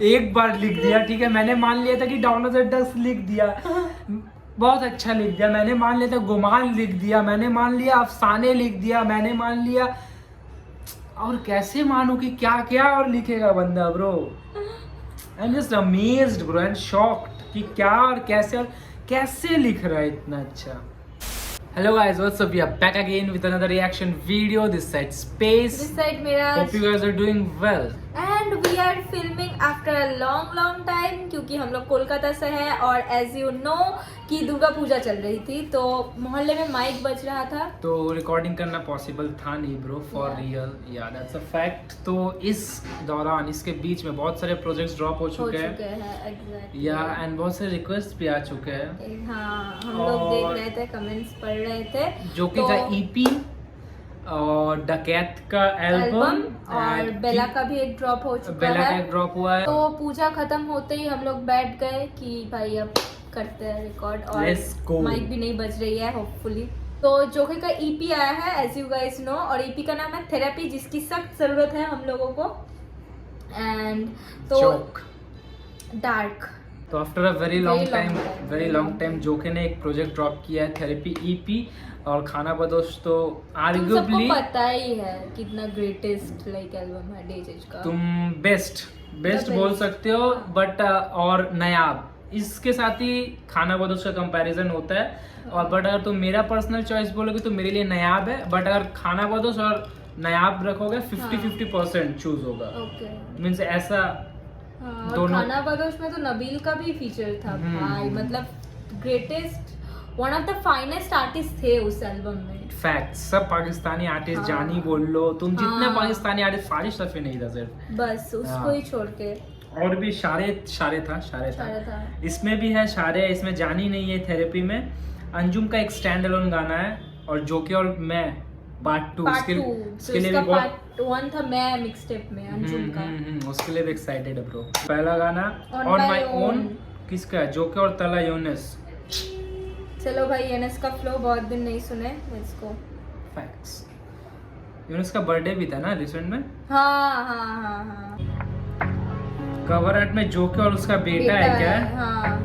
एक बार लिख दिया, ठीक है, मैंने मान लिया था कि डाउन ऑफ द डस्ट लिख दिया, बहुत अच्छा लिख दिया, मैंने मान लिया था गुमान लिख दिया, मैंने मान लिया अफसाने लिख दिया, मैंने मान लिया, और कैसे मानूं कि क्या क्या और लिखेगा बंदा bro. I am just amazed bro and shocked कि क्या और कैसे लिख रहा है इतना अच्छा। Hello guys, what's up? We are back again with another reaction video. This side Space. This side Miraj. Hope you guys are doing well. And we are filming after a long time क्योंकि हम लोग कोलकाता से हैं और as you know कि दुर्गा पूजा चल रही थी तो मोहल्ले में माइक बज रहा था तो रिकॉर्डिंग करना पॉसिबल था नहीं ब्रो, फॉर रियल, या दैट्स अ फैक्ट। तो इस दौरान इसके बीच में बहुत सारे प्रोजेक्ट्स ड्रॉप हो चुके हैं exactly. या एंड बहुत सारे रिक्वेस्ट भी आ चुके हैं। हाँ, हम लोग देख रहे थे, कमेंट्स पढ़ रहे थे, जोकी का ईपी और डकैत का एल्बम और बेला का भी एक ड्रॉप हो चुका है। बेला का एक ड्रॉप हुआ है। तो पूजा खत्म होते ही हम लोग बैठ गए कि भाई अब करते हैं रिकॉर्ड और माइक भी नहीं बज रही है होपफुली। तो जोखे का ईपी आया है एज यू गाइस नो और ईपी का नाम है थेरेपी, जिसकी सख्त जरूरत है हम लोगों को। एंड तो डार्क तो after a very long time जोखे ने एक प्रोजेक्ट ड्रॉप किया है, थेरेपी ईपी। और खाना बदोश तो आर्गुएबली सबको पता ही है कितना ग्रेटेस्ट लाइक एल्बम है डेजेज का। तुम बेस्ट बोल सकते हो, बट और नायाब, इसके साथ ही खाना बदोश का कंपैरिजन होता है। और बट अगर तुम मेरा पर्सनल चॉइस बोलोगे तो मेरे लिए नायाब है, बट अगर खाना बदोश और नायाब रखोगे 50-50% चूज होगा। मीन्स ऐसा दोनों। खाना बदोश में तो नबील का भी फीचर था भाई, मतलब greatest one of the finest artist थे उस एल्बम में। फैक्ट, सब पाकिस्तानी आर्टिस्ट, जानी बोल लो तुम, जितने पाकिस्तानी आर्टिस्ट, फारिश सफी नहीं था सिर्फ, बस उसको ही छोड़ के। और भी शारे था। इसमें भी है शारे, इसमें जानी नहीं है थेरेपी में। अंजुम का एक स्टैंड अलोन गाना है और जोके और मैं पार्ट 2 उसके लिए भी पार्ट 1 था मैं मिक्स टेप में अंजुम का, उसके लिए भी एक्साइटेड है ब्रो। पहला गाना ऑन माय ओन किसका है? जोके और तला यूनिस। चलो भाई, यूनिस का फ्लो बहुत दिन नहीं सुने, लेट्स गो। फैक्ट्स, यूनिस का बर्थडे भी था ना रिसेंट में। हाँ। कवर आर्ट में जोके और उसका बेटा है क्या? हाँ।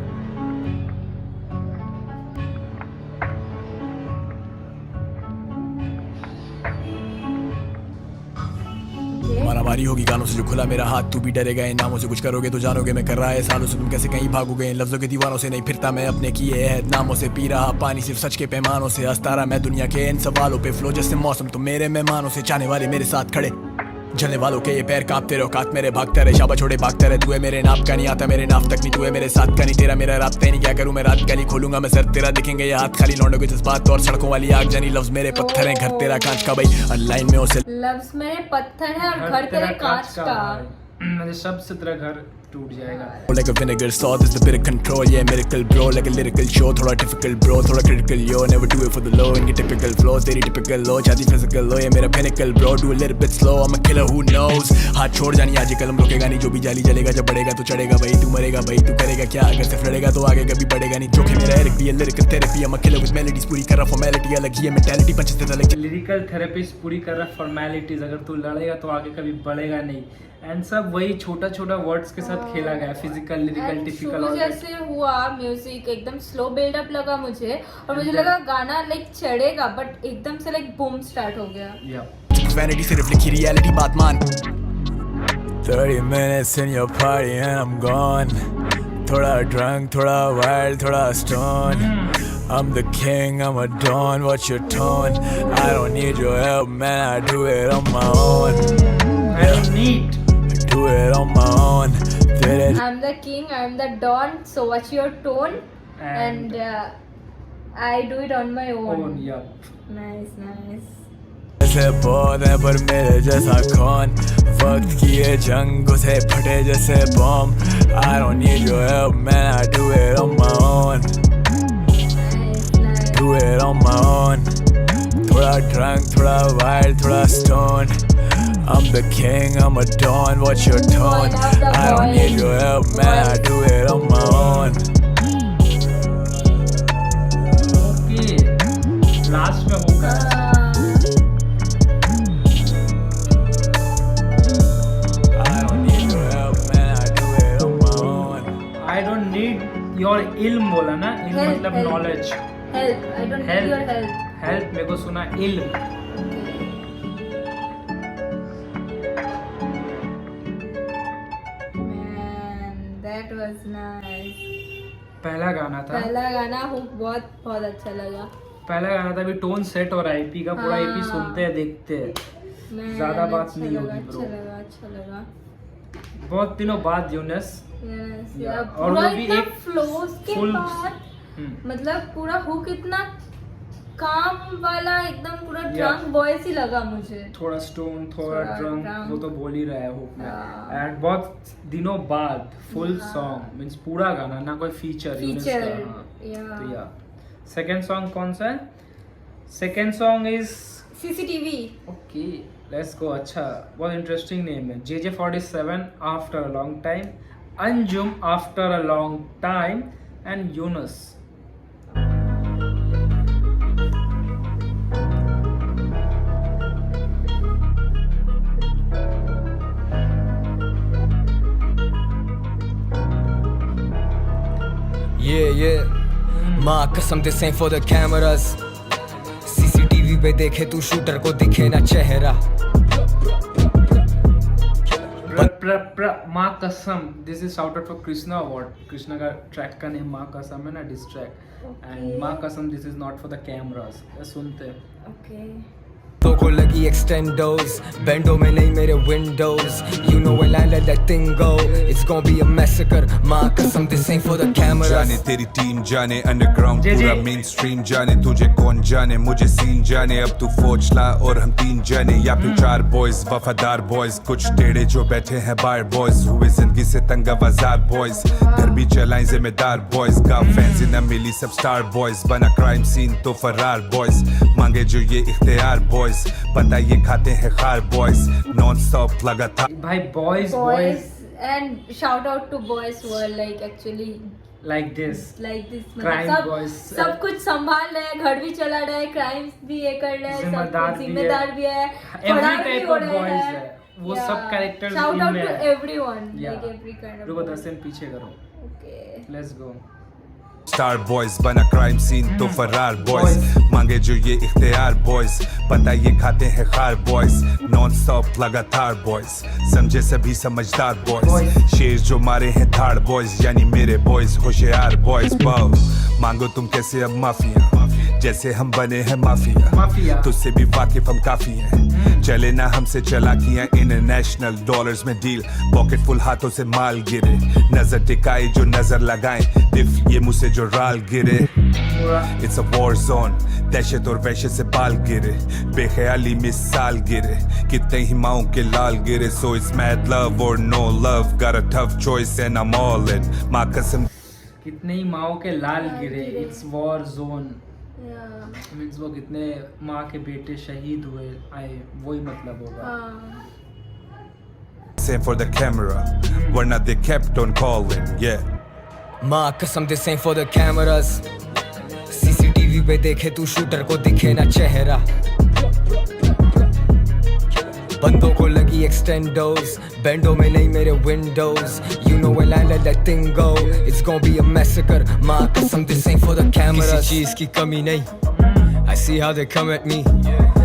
मारामारी होगी गानों से जो खुला मेरा हाथ, तू भी डरेगा इन नामों से, कुछ करोगे तो जानोगे मैं कर रहा है सालों से, तुम कैसे कहीं भागोगे इन लफ्जों के दीवारों से। नहीं फिरता मैं अपने किए है नामों से, पी रहा पानी सिर्फ सच के पैमानों से, हंसता रहा मैं दुनिया के इन सवालों पे, फ्लो जैसे मौसम तुम मेरे मेहमानों से, चाहने वाले मेरे साथ खड़े, जलने वालों के ये पैर कांपते रहो, कात मेरे भागते रहे, शाबा छोड़े भागते रहे, तू है मेरे नाप का नहीं आता मेरे नाप तक नहीं, तू है मेरे साथ का नहीं, तेरा मेरा रास्ते नहीं, क्या करूं मैं रात गली खोलूंगा मैं सर तेरा, दिखेंगे ये हाथ खाली लौंडों के जज्बात और सड़कों वाली आग जानी, लफ्ज मेरे पत्थर हैं घर तेरा कांच का, भाई अनलाइन में उसे लफ्ज मेरे पत्थर है और घर तेरे कांच का, मेरे सबसे तेरा घर टूट जाएगा। Like a vinegar sauce, is the bit of control, yeah miracle bro, like a lyrical show, थोड़ा difficult bro, थोड़ा critical yo, never do it for the low, in your typical flow, तेरी typical low, चाहती physical low, ये मेरा pinnacle bro, do a little bit slow, I'm a killer who knows, हाथ छोड़ जानी आज कलम रोकेगा नहीं, जो भी जाली जलेगा जब बढ़ेगा तो चढ़ेगा भाई, तू मरेगा भाई तू करेगा क्या, अगर सिर्फ लड़ेगा तो आगे कभी बढ़ेगा नहीं, जोखे मेरा एरिक भी है lyrical therapy, I'm a killer with melodies, पूरी कर रहा formality, अलग ही है mentality, पंच से अलग lyrical therapist पूरी कर रहा formalities, अगर तू लड़ेगा तो आगे कभी बढ़ेगा नहीं, एंड सब वही छोटा वर्ड्स के साथ खेला गया, फिजिकल लिरिकल टिपिकल। और जैसे हुआ म्यूजिक एकदम स्लो बिल्डअप लगा मुझे, और मुझे लगा गाना लाइक चढ़ेगा, बट एकदम से लाइक बूम स्टार्ट हो गया। वैनिटी सिर्फ लिखी रियलिटी बात मान, 30 minutes in your party and I'm gone, थोड़ा drunk थोड़ा wild थोड़ा stone, I'm the king, I'm a don, what's your tone, I don't need your help man, I do it on my own, I don't need do it on my own. I'm the king, I'm the don, so what's your tone? And I do it on my own. Yup. Nice. ऐसे बहुत है पर मेरे जैसा कौन, वक्त की ये जंग से फटे जैसे bomb, I don't need your help man, I do it on my own. Nice. Do it on my own. थोड़ा drunk थोड़ा wild थोड़ा stone, I'm the king, I'm a don, what's your tone? I don't need your help, man, I do it on my own. Okay, last में होगा। I don't need your help, man, I do it your इल्म बोला ना, इल्म Help, मतलब help. Knowledge. Help, I don't need your help. Help मेरे को सुना इल्म। That was nice. पहला गाना था, पहला गाना हुक बहुत बहुत अच्छा लगा। पहला गाना था। अभी टोन सेट हो रहा है ईपी का पूरा। हाँ। ईपी सुनते हैं, देखते हैं, मैं ज्यादा बात अच्छा नहीं लगा, होगी अच्छा ब्रो। लगा, अच्छा लगा। बहुत दिनों बाद यूनस। Yes, या, अब और पूरा वो भी इतना एक फ्लोस के full- बाद मतलब पूरा हुक इतना काम वाला, एकदम पूरा या। ड्रंक वॉइस ही लगा मुझे। थोड़ा स्टोन, थोड़ा थोड़ा ड्रम, drum। वो तो बोल ही रहा है हुक में। हाँ। एंड बहुत दिनों बाद फुल हाँ। सॉन्ग मींस पूरा गाना, ना कोई फीचर। फीचर तो या सेकंड सॉन्ग कौन सा है? Second song is CCTV. Okay, let's go. अच्छा, बहुत इंटरेस्टिंग नेम है। JJ47 after a long time, Anjum after a long time and Yunus. Yeah, माँ कसम this ain't for the cameras. CCTV पे देखे तू शूटर को दिखे ना चेहरा। माँ कसम, this is shouted for Krishna award. Krishna का ट्रैक का नेम माँ कसम है ना, डिस ट्रैक। एंड माँ कसम this is not for the cameras. सुनते हैं। ओके। तो को लगी एक्सटेंडोज, बेंडो में नहीं मेरे Windows. You know when I let that thing go, it's gonna be a massacre. माँ कसम this ain't for the cameras. जाने तेरी टीम जाने अंडरग्राउंड जे जे। पूरा मेन स्ट्रीम जाने तुझे कौन जाने मुझे सीन जाने अब तू फौज ला और हम 3 जाने या फिर 4 बॉयज वफादार बॉयज कुछ टेढ़े जो बैठे हैं बाहर बॉयज हुए जिंदगी से तंग आवाज़ार बॉयज घर भी चलाएं जिम्मेदार बॉयज का फैंसी न मिली सब स्टार बॉयज बना क्राइम सीन तो फरार बॉयज मांगे जो ये इख्तियार बॉयज पता ये खाते हैं खार बॉयज नॉन स्टॉप लगातार भाई boys boys and shout out to boys who are like actually like this. Like this, Crime मतलब boys। सब कुछ संभाल रहे हैं, घर भी चला रहे हैं, क्राइम्स भी ये कर रहे हैं, सब जिम्मेदार कुछ भी जिम्मेदार भी है, Every फरार भी type हो of रहे boys हैं। है। वो सब characters शाउट आउट इनमें टू है। Everyone, Yeah। Like every kind of. रुको 10 सेकंड पीछे करो। Okay. Let's go. Star boys बना क्राइम सीन तो फरार बॉयज मांगे जो ये इख्तियार बॉयज पता ये खाते हैं खार बॉयज नॉन स्टॉप लगातार बॉयज समझे सभी समझदार बॉयज शेर जो मारे हैं धाड़ बॉयज यानी मेरे बॉयज होशियार बॉयज बाओ मांगो तुम कैसे अब माफिया जैसे हम बने हैं माफिया तुझसे भी वाकिफ हम काफी हैं चले ना हमसे चलाकियां इंटरनेशनल डॉलर्स में डील पॉकेट फुल हाथों से माल गिरे नजर टिकाई जो नजर लगाएं दिफ ये मुझसे जो राल गिरे इट्स अ वॉर जोन दहशत और वहशत से बाल गिरे बेख्याली मिसाल गिरे कितने ही माओ के लाल गिरे सो इट्स मैड लव और no love got a tough choice and I am all in मां कसम कितने ही माओ के लाल गिरे। इट्स वॉर जोन या मींस वो कितने माँ के बेटे शहीद हुए आए, वही मतलब होगा। हाँ। same for the camera वरना they kept on calling yeah माँ कसम this ain't for the cameras. CCTV पे देखे तू शूटर को दिखे ना चेहरा बंदों को लगी एक्सटेंडोज बेंडो में नहीं मेरे Windows You know when I let that thing go it's gonna be a massacre माँ कसम this ain't for the cameras. किसी चीज की कमी नहीं I see how they come at me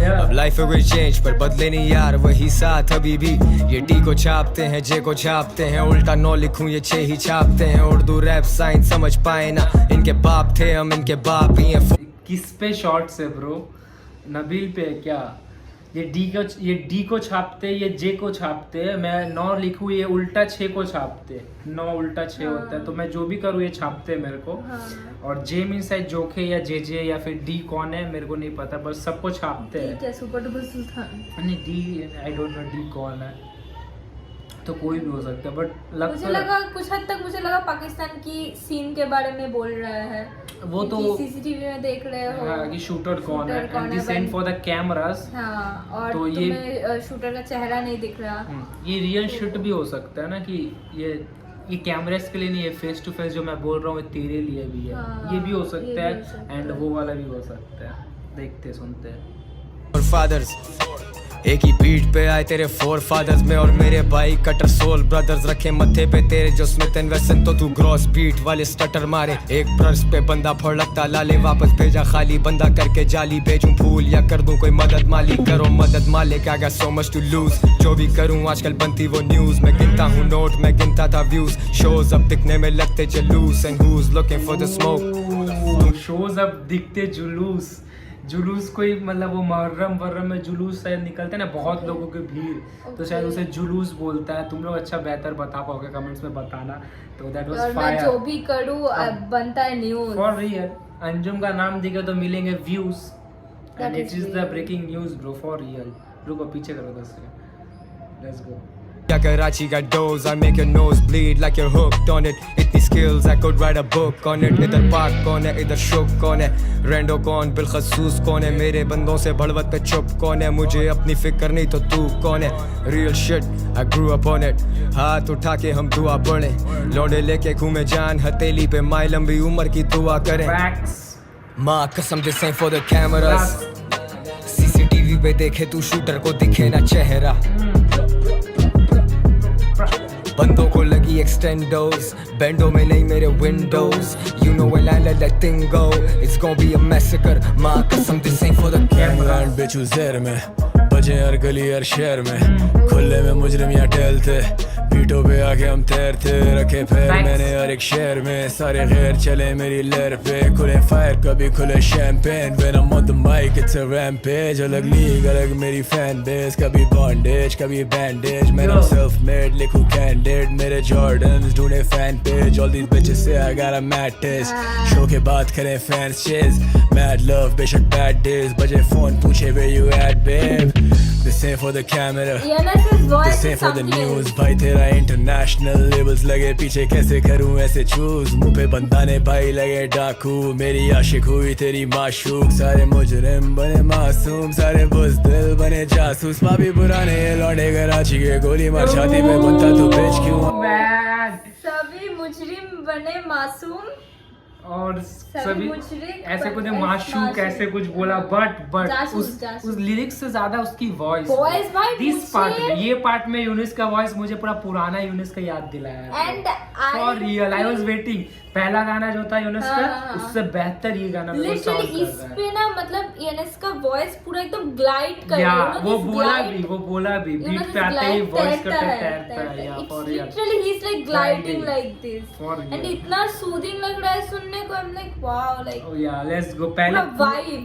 अब लाइफ में कोई चेंज पर बदले नहीं यार वही साथ अभी भी ये टी को छापते हैं जे को छापते हैं उल्टा 9 लिखूं ये 6 ही छापते हैं उर्दू रैप साइंस समझ पाए ना इनके बाप थे हम इनके बाप ही हैं किस पे शॉर्ट्स है ब्रो? नबील पे है क्या? ये डी को छापते, ये जे को छापते, मैं 9 लिखूँ ये उल्टा 6 को छापते, 9 उल्टा 6 होता है तो मैं जो भी करूँ ये छापते मेरे को। और जे मीन शायद जोखे या जे या फिर डी कौन है मेरे को नहीं पता, बस सबको छापते हैं। क्या सुपर डुपर सुल्तान? नहीं D I don't know D कौन है, तो कोई भी हो सकता है बट मुझे लगा कुछ हद तक मुझे लगा पाकिस्तान की सीन के बारे में बोल रहा है वो तो सीसीटीवी में देख रहे हो हाँ, कि शूटर कौन है कौन एंड है, this and for the cameras. हाँ, और तो तुम्हें शूटर का चेहरा नहीं दिख रहा। ये रियल शूट भी हो सकता है ना कि ये कैमरास के लिए नहीं है, फेस टू फेस जो मैं बोल रहा हूँ तेरे लिए भी है। हाँ, ये भी हो ये सकता भी है हो सकता एंड है। वो वाला भी हो सकता है, देखते सुनते हैं। और फादर्स एक ही बीट पे आए तेरे फोर फादर्स में और मेरे भाई कटर सोल ब्रदर्स रखे मत्थे पे तेरे जो स्मिथ एंड वेसन तो तू ग्रॉस बीट वाले स्टटर मारे एक पर्स पे बंदा फड़कता लाले वापस भेजा खाली बंदा करके जाली भेजूं फूल या कर दूं कोई मदद माली करो मदद मालिक I got so much to lose जो भी करूं आजकल बनती वो न्यूज मैं गिनता हूँ नोट मैं गिनता था व्यूज शोज अब दिखने में लगते जलूस and who's looking for the smoke shows अब दिखते जुलूस कोई मतलब वो मुहर्रम में जुलूस शायद निकलते ना बहुत लोगों की भीड़ तो शायद उसे जुलूस बोलता है तुम लोग अच्छा बेहतर बता पाओगे कमेंट्स में बताना तो दैट वाज फायर मैं जो भी करूं बनता है न्यूज़ फॉर रियल अंजुम का नाम दिखे तो मिलेंगे views and it is the breaking news bro for real रुको पीछे करो 10 second let's go Karachi got doors, I make your nose bleed like you're hooked on it. Itni skills, I could write a book on it. इधर पाक कौन है, इधर शुक कौन है, रैंडो कौन, बिलखसूस कौन है, मेरे बंदों से बढ़वत पे चुप कौन है, मुझे अपनी फिक्र नहीं तो तू कौन है. Real shit, I grew up on it. हाथ उठा के हम दुआ पढ़े, लौंडे लेके घूमे जान हथेली पे, माई लंबी उम्र की दुआ करें. माँ कसम this ain't for the cameras. CCTV पे देखे तू शूटर को दिखे ना चेहरा. बंदों को लगी एक्सटेंडोज बैंडो में नहीं मेरे Windows you know when I let that thing go it's gonna be a massacre माँ कसम this ain't for the camera बेचू ज़हर में बजे हर गली हर शहर में खुले में मुजरिम या टहलते पीठों पे आके हम तैरते रखे पैर मैंने हर एक शहर में सारे गैर चले मेरी लहर पे खुले फायर कभी खुले champagne when I'm on the mic it's a rampage अलग लीग अलग मेरी फैन बेस कभी बॉन्डेज कभी बैंडेज मैं self made लिखूं कैंडिड मेरे जॉर्डन्स ढूंढे fan page all these bitches say I got a mad taste show के बात करें फैंस चेज mad love बेशक bad days बजे फोन पूछे where you at babe this ain't for the camera this ain't for the news भाई तेरा international levels लगे पीछे कैसे करूं ऐसे चूज मुंह पे बंदाने भाई लगे डाकू मेरी आशिक हुई तेरी माशूक सारे मुजरिम बने मासूम सारे बुज़दिल बने जासूस पापी पुराने लौंडे कराची के गोली मार छाती पे बनता तो बेच क्यों सभी मुजरिम बने मासूम और सभी ऐसे कुछ माशूक ऐसे कुछ बोला बट उस लिरिक्स से ज्यादा उसकी वॉइस दिस पार्ट में ये पार्ट में यूनिस का वॉइस मुझे पूरा पुराना यूनिस का याद दिलाया and for real I was waiting पहला गाना जो था यूनिस का उससे बेहतर ये गाना मेरे को साउंड कर रहा है इस पे ना मतलब यूनिस का वॉइस पूरा एकदम ग्लाइड कर रहा है वो बोला भी बीट पे आते ही वॉइस करते तैरता है या for real literally he is like gliding like this and इतना सूदिंग लग रहा है सुनने को I am like wow like oh या लेट्स गो पहले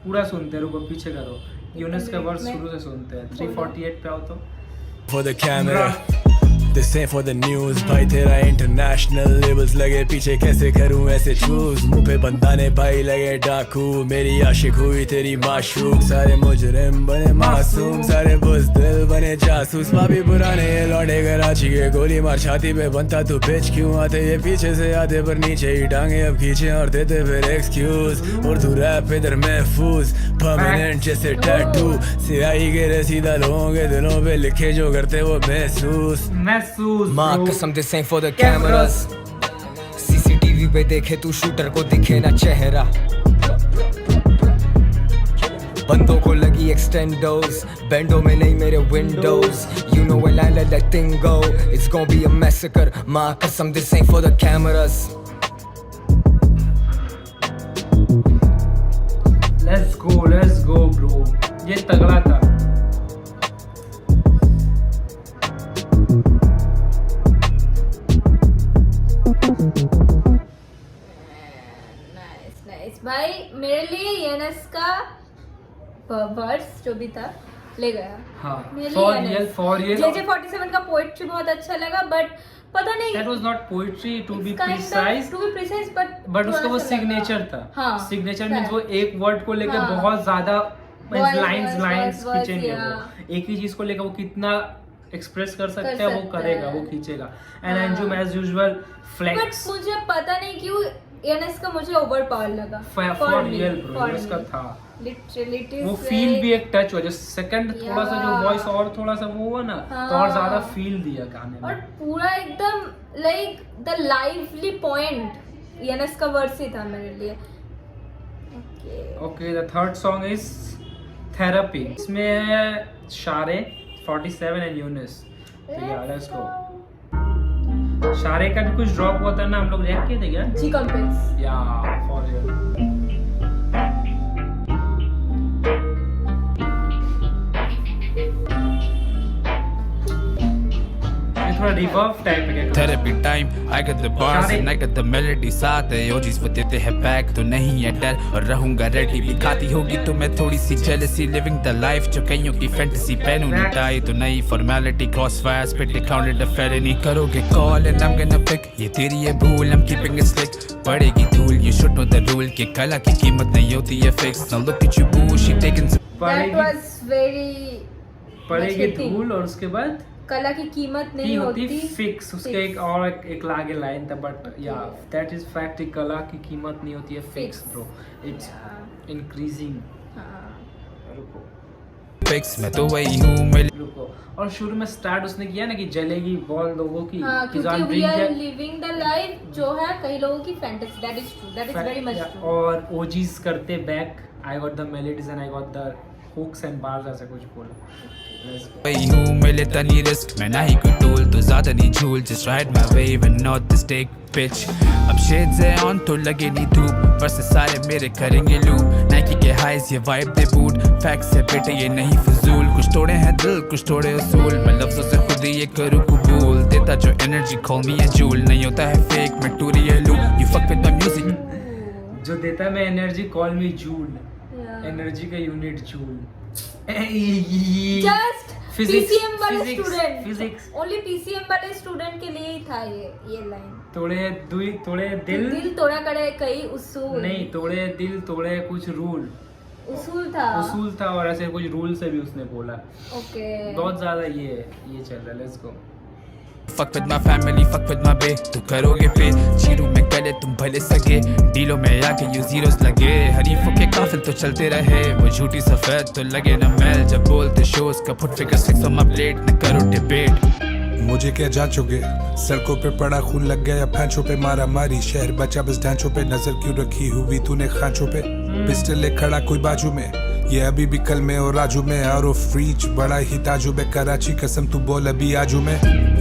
पूरा सुनते रुको पीछे करो यूनिस का वर्स शुरू से सुनते हैं 348 पे आओ तो for the camera this ain't for the news भाई तेरा इंटरनेशनल लेवल्स लगे पीछे कैसे करूं ऐसे चूज मुंह पे बंदाने भाई लगे डाकू मेरी आशिक हुई तेरी माशूक सारे मुजरिम बने मासूम सारे बुज़दिल बने जासूस पापी पुराने लौंडे कराची के गोली मार छाती पे बनता तू बेच क्यों आते ये पीछे से आते पर नीचे ही टांगे अब खींचे और देते फिर एक्सक्यूज और तू रैप इधर महफूज परमानेंट जैसे टैटू सियाही के रसीदा लोगों के दिलों पे लिखे जो करते वो महसूस माँ कसम this ain't for the cameras CCTV पे देखे तू शूटर को दिखे ना चेहरा बंदों को लगी एक्सटेंडोज बैंडो में नहीं मेरे Windows you know when I let that thing go it's gonna be a massacre माँ कसम this ain't for the cameras let's go bro ये तगड़ा था भाई मेरे लिए यूनिस का वर्स जो भी था ले गया फॉर रियल JJ47 का पोएट्री बहुत अच्छा लगा बट पता नहीं that was not poetry to be precise but उसका वो सिग्नेचर था सिग्नेचर मींस वो एक वर्ड को लेकर बहुत ज्यादा लाइंस खींचेंगे वो एक ही चीज को लेकर वो कितना एक्सप्रेस कर सकते हैं वो करेगा वो खींचेगा and Anjum as usual flex but मुझे पता नहीं क्यों यूनिस का मुझे ओवर पावर लगा फॉर रियल ब्रो इसका था लिटरली वो फील भी एक टच हुआ जो सेकंड थोड़ा सा जो वॉइस और थोड़ा सा वो हुआ ना तो और ज्यादा फील दिया गाने में और पूरा एकदम like the lively point Yunus का वर्स ही था मेरे लिए okay the third song is therapy इसमें शारे 47 एंड यूनिस। तो या लेट्स गो। शारे का भी कुछ ड्रॉप हुआ था ना, हम लोग रिएक्ट किए थे क्या? जी कंपेंस या फॉर रियल। थोड़ा रिवर्ब टाइप है। Therapy time, I got the bars and I got the melody साथ है। OGs वो देते हैं back तो नहीं है डर, और रहूंगा ready भी। खाती होगी तो मैं थोड़ी सी jealousy, living the life जो कईयों की fantasy। पहनूं नहीं tie तो नई formality, crossfire spit it counted a felony। करोगे call and I'm gonna pick, ये तेरी है भूल, I'm keeping it slick। पड़ेगी धूल, you should know the rule, कि कला की कीमत नहीं होती है fix। Now look at you boo, she taking some। That was very पड़ेगी धूल और उसके बाद कला की कीमत नहीं होती फिक्स। उसके एक लागे लाइन था, बट या दैट इज फैक्ट। कला की कीमत नहीं होती है fix bro, it's increasing. Fix मैं तो वही हूँ मैं। रुको, और शुरू में स्टार्ट उसने किया ना कि जलेगी बॉल लोगों की, क्योंकि we are living the life जो है कई लोगों की fantasy. That is true, that is very much true. और ओजीज करते back, I got the melodies and I got the hooks and bars, ऐसा कुछ बोला। वही हूँ मैं लेता नहीं रिस्क, मैं ना ही कोई टूल तो ज्यादा नहीं झूल। Just ride my wave and not the stake bitch। अब shades है on तो लगे नहीं धूप, वर्ष सारे मेरे करेंगे लूप। Nike के highs ये vibe दे boot, facts है बेटे ये नहीं फजूल। कुछ तोड़े हैं दिल कुछ तोड़े उसूल, मैं लफ्जों से खुद ही ये करूँ कबूल। देता जो energy call me a jewel, नहीं होता है fake मैं टूरी है loop। You fuck with my music, जो देता है मैं एनर्जी कॉल मी जूल, एनर्जी का यूनिट जूल। जस्ट पीसीएम वाले स्टूडेंट, फिजिक्स ओनली पीसीएम वाले स्टूडेंट के लिए ही था ये लाइन। तोड़े दिल तोड़ा करे कई उसूल नहीं, तोड़े दिल तोड़े कुछ रूल, उसूल था और ऐसे कुछ रूल से भी उसने बोला। ओके बहुत ज्यादा ये चल रहा है। Let's go. fuck with my family, fuck with my bae, तू करोगे पे चीरू में कले तुम भले सगे। डीलों में आके यू जीरोस लगे, हरीफों के काफिल तो चलते रहे। वो झूठी सफेद तो लगे न मैल, जब बोलते शोज का foot figure 6 on my plate, न करो डिबेट। मुझे क्या जांचोगे, सड़कों पे पड़ा खून लग गया, फैंचों पे मारा मारी। शहर बचा बस ढांचों पे, नजर क्यों रखी हुई तूने खांचों पे। पिस्टल ले खड़ा कोई बाजू में, ये अभी भी कल में और राजू में। आउट ऑफ रीच बड़ा ही ताजू में, कराची कसम तू बोल अभी आजू में।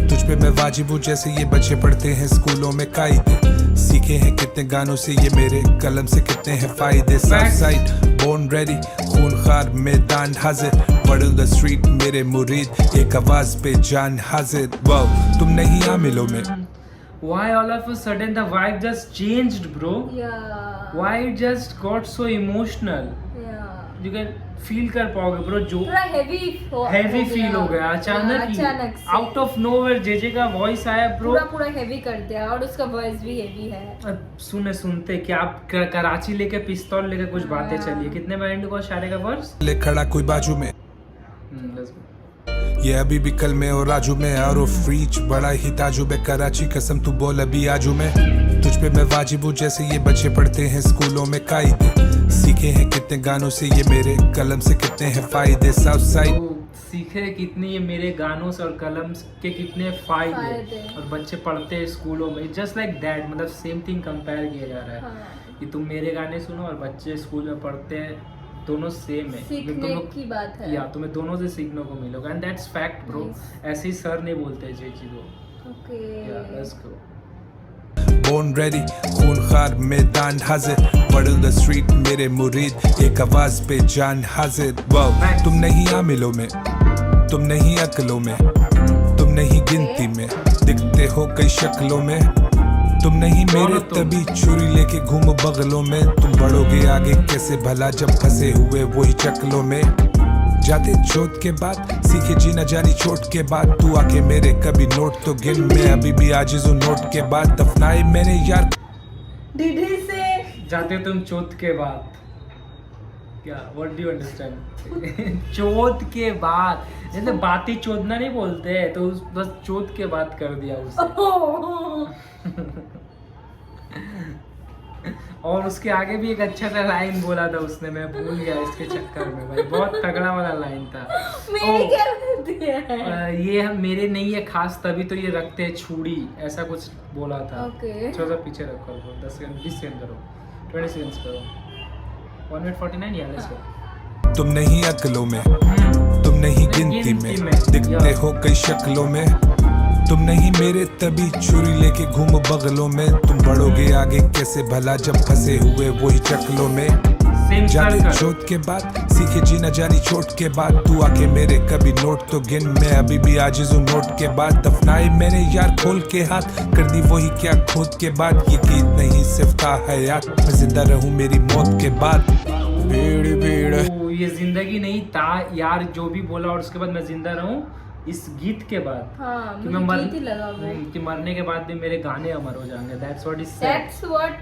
तुझ पे मैं वाजिब हूँ जैसे ये बच्चे पढ़ते हैं स्कूलों में कायदे। सीखे हैं कितने गानों से ये मेरे कलम से कितने हैं फायदे। साउथ साइड बोर्न रेडी, खूनखार मैदान हाजिर। पढ़ल द स्ट्रीट मेरे मुरीद, एक आवाज पे जान हाजिर। वाओ तुम नहीं आमिलों में। Why all of a sudden the vibe just changed, bro? Why it just got so emotional? You can feel कर पाओगे bro, जो पूरा हेवी फील हो गया अचानक से। आउट ऑफ नोवेयर जेजे का वॉइस आया ब्रो, पूरा हेवी कर दिया। और उसका वॉइस भी हेवी है। अब सुनते कि आप कराची लेके पिस्तौल लेके कुछ बातें चलिए। कितने माइंड को शारे का वर्स ले खड़ा कोई बाजू में, ये अभी भी कल में और राजू में। आउट ऑफ रीच बड़ा ही ताजू में, कराची कसम तू बोल अभी आजू में। तुझ पे मैं वाजिब हूँ जैसे ये बच्चे पढ़ते हैं स्कूलों में कायदे। सीखे हैं कितने गानों से ये मेरे कलम से कितने हैं फायदे। साउथ साइड सीखे कितने ये मेरे गानों से और कलम के कितने फायदे, और बच्चे पढ़ते हैं स्कूलों में। जस्ट लाइक दैट, मतलब सेम थिंग कंपेयर किया जा रहा है कि तुम मेरे गाने सुनो और बच्चे स्कूल में पढ़ते हैं, दोनों सेम है। सीखने की बात है, या तुम्हें दोनों से सीखने को मिलेगा। And that's fact bro. ऐसे ही सर नहीं बोलते जेजी को। Okay let's go. Born ready, खूनखार मैदान हाजिर। पढ़ल द स्ट्रीट मेरे मुरीद, एक आवाज पे जान हाजिर। वाओ तुम नहीं आमिलों में, तुम नहीं अकलों में, तुम नहीं गिनती में, दिखते हो कई शक्लों में। तुम नहीं मेरे तभी छुरी लेके घूमो बगलों में। तुम बढ़ोगे आगे कैसे भला जब फंसे हुए वही चकलों में। जाते चोट के बाद सीखे जीना जानी चोट के बाद। तू आके मेरे कभी नोट तो गिन, मैं अभी भी आजिज हूँ नोट के बाद। दफनाए मैंने यार दीदी से। जाते तुम चौथ के बाद, क्या व्हाट डू यू अंडरस्टैंड? चौथ के बाद, जैसे बातें चोदना नहीं बोलते, तो बस चौथ के बाद कर दिया उसने। और उसके आगे भी एक अच्छा सा लाइन बोला था उसने, मैं भूल गया इसके चक्कर में भाई। बहुत तगड़ा वाला लाइन था। ये हम मेरे नहीं है खास, तभी तो ये रखते हैं छुड़ी, ऐसा कुछ बोला था। थोड़ा सा पीछे रखो, 10 सेकंड 20 सेकंड करो, 20 सेकंड्स करो। 1 minute 49 या लेट्स गो। तुम नहीं अकलों में, तुम नहीं गिनती में, दिखते हो कई शक्लों में। तुम नहीं मेरे तभी छुरी लेके घूम बगलों में। तुम बढ़ोगे आगे कैसे भला जब फंसे हुए वही चकलों में। जाते चोट के बाद सीखे जीना जानी चोट के बाद। तू आके मेरे कभी नोट तो गिन, मैं अभी भी आजिज़ हूँ नोट के बाद। दफनाए मैंने यार खोल के हाथ, कर दी वही क्या खोद के बाद। ये गीत नहीं सिर्फ था हयात, मैं जिंदा रहूँ मेरी मौत के बाद। भीड़ भीड़ ये जिंदगी नहीं था यार जो भी बोला, और उसके बाद मैं जिंदा रहूं इस गीत के बाद। हाँ, कि मुझे गीत ही लगा वो। कि मरने के बाद भी मेरे गाने अमर हो जाएंगे। That's what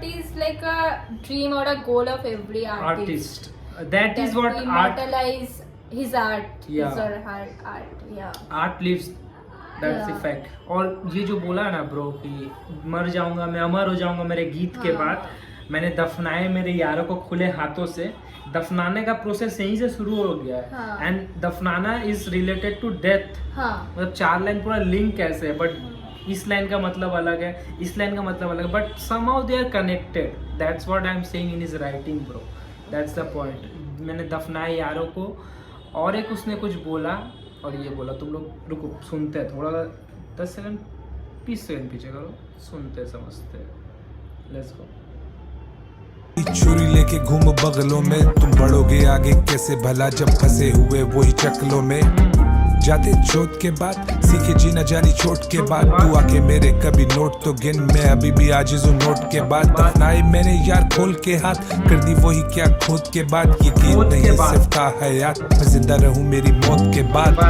is like a dream or a goal of every artist. That is what immortalize his art. Yeah. His or her art. Yeah. Art lives. That's the Yeah. fact. और ये जो बोला ना ब्रो कि मर जाऊंगा मैं, अमर हो जाऊंगा मेरे गीत के बाद। मैंने दफनाए मेरे यारों को खुले हाथों से। दफनाने का प्रोसेस यहीं से शुरू हो गया है। एंड दफनाना इज रिलेटेड टू डेथ। मतलब 4 लाइन पूरा लिंक कैसे है, बट इस लाइन का मतलब अलग है, इस लाइन का मतलब अलग है, but somehow they are connected. That's what I am saying in his writing bro. That's the point. मैंने दफनाए यारों को, और एक उसने कुछ बोला और ये बोला। तुम लोग रुको, सुनते हैं थोड़ा 10 सेकंड 20 सेकंड पीछे करो, सुनते समझते। Let's go. छुरी लेके घूम बगलों में। तुम बढ़ोगे आगे कैसे भला जब फंसे हुए वही चकलों में। जाते चोट के बाद सीखे जीना जानी चोट के बाद। तू आके मेरे कभी नोट तो गिन, मैं अभी भी आजिज़ हूँ नोट के बाद। दफनाए मैंने यार खोल के हाथ, कर दी वही क्या खोद के बाद। ये गीत नहीं सिर्फ था हयात, मैं जिंदा रहूँ मेरी मौत के बाद।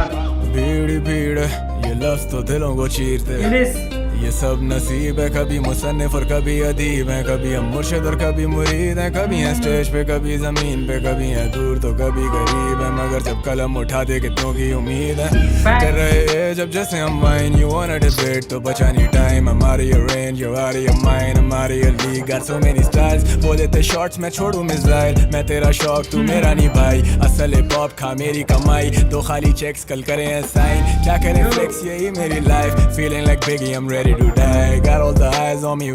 भीड़ भीड़ ये लफ्ज़ तो दिलों को चीरते। ये सब नसीब है, कभी मुसन्निफ और कभी अदीब है। कभी हम मुर्शिद और कभी मुरीद हैं। कभी हैं स्टेज पे, कभी जमीन पे, कभी हैं दूर तो कभी करीब है। मगर जब कलम उठाते कितनों की उम्मीद है। कर रहे जब जैसे हम वाइन, यू वांट डिबेट तो बचा नहीं टाइम। हमारी range you are your mind, हमारी league got so many styles. बोले थे शॉट्स मैं छोड़ूं मिसाइल, मैं तेरा शौक तू मेरा नहीं भाई। असल हिप हॉप खा मेरी कमाई, दो खाली चेक्स कल करें साइन। क्या करें फ्लेक्स यही मेरी life, feeling like Biggie I am ready to die, got all the eyes on me.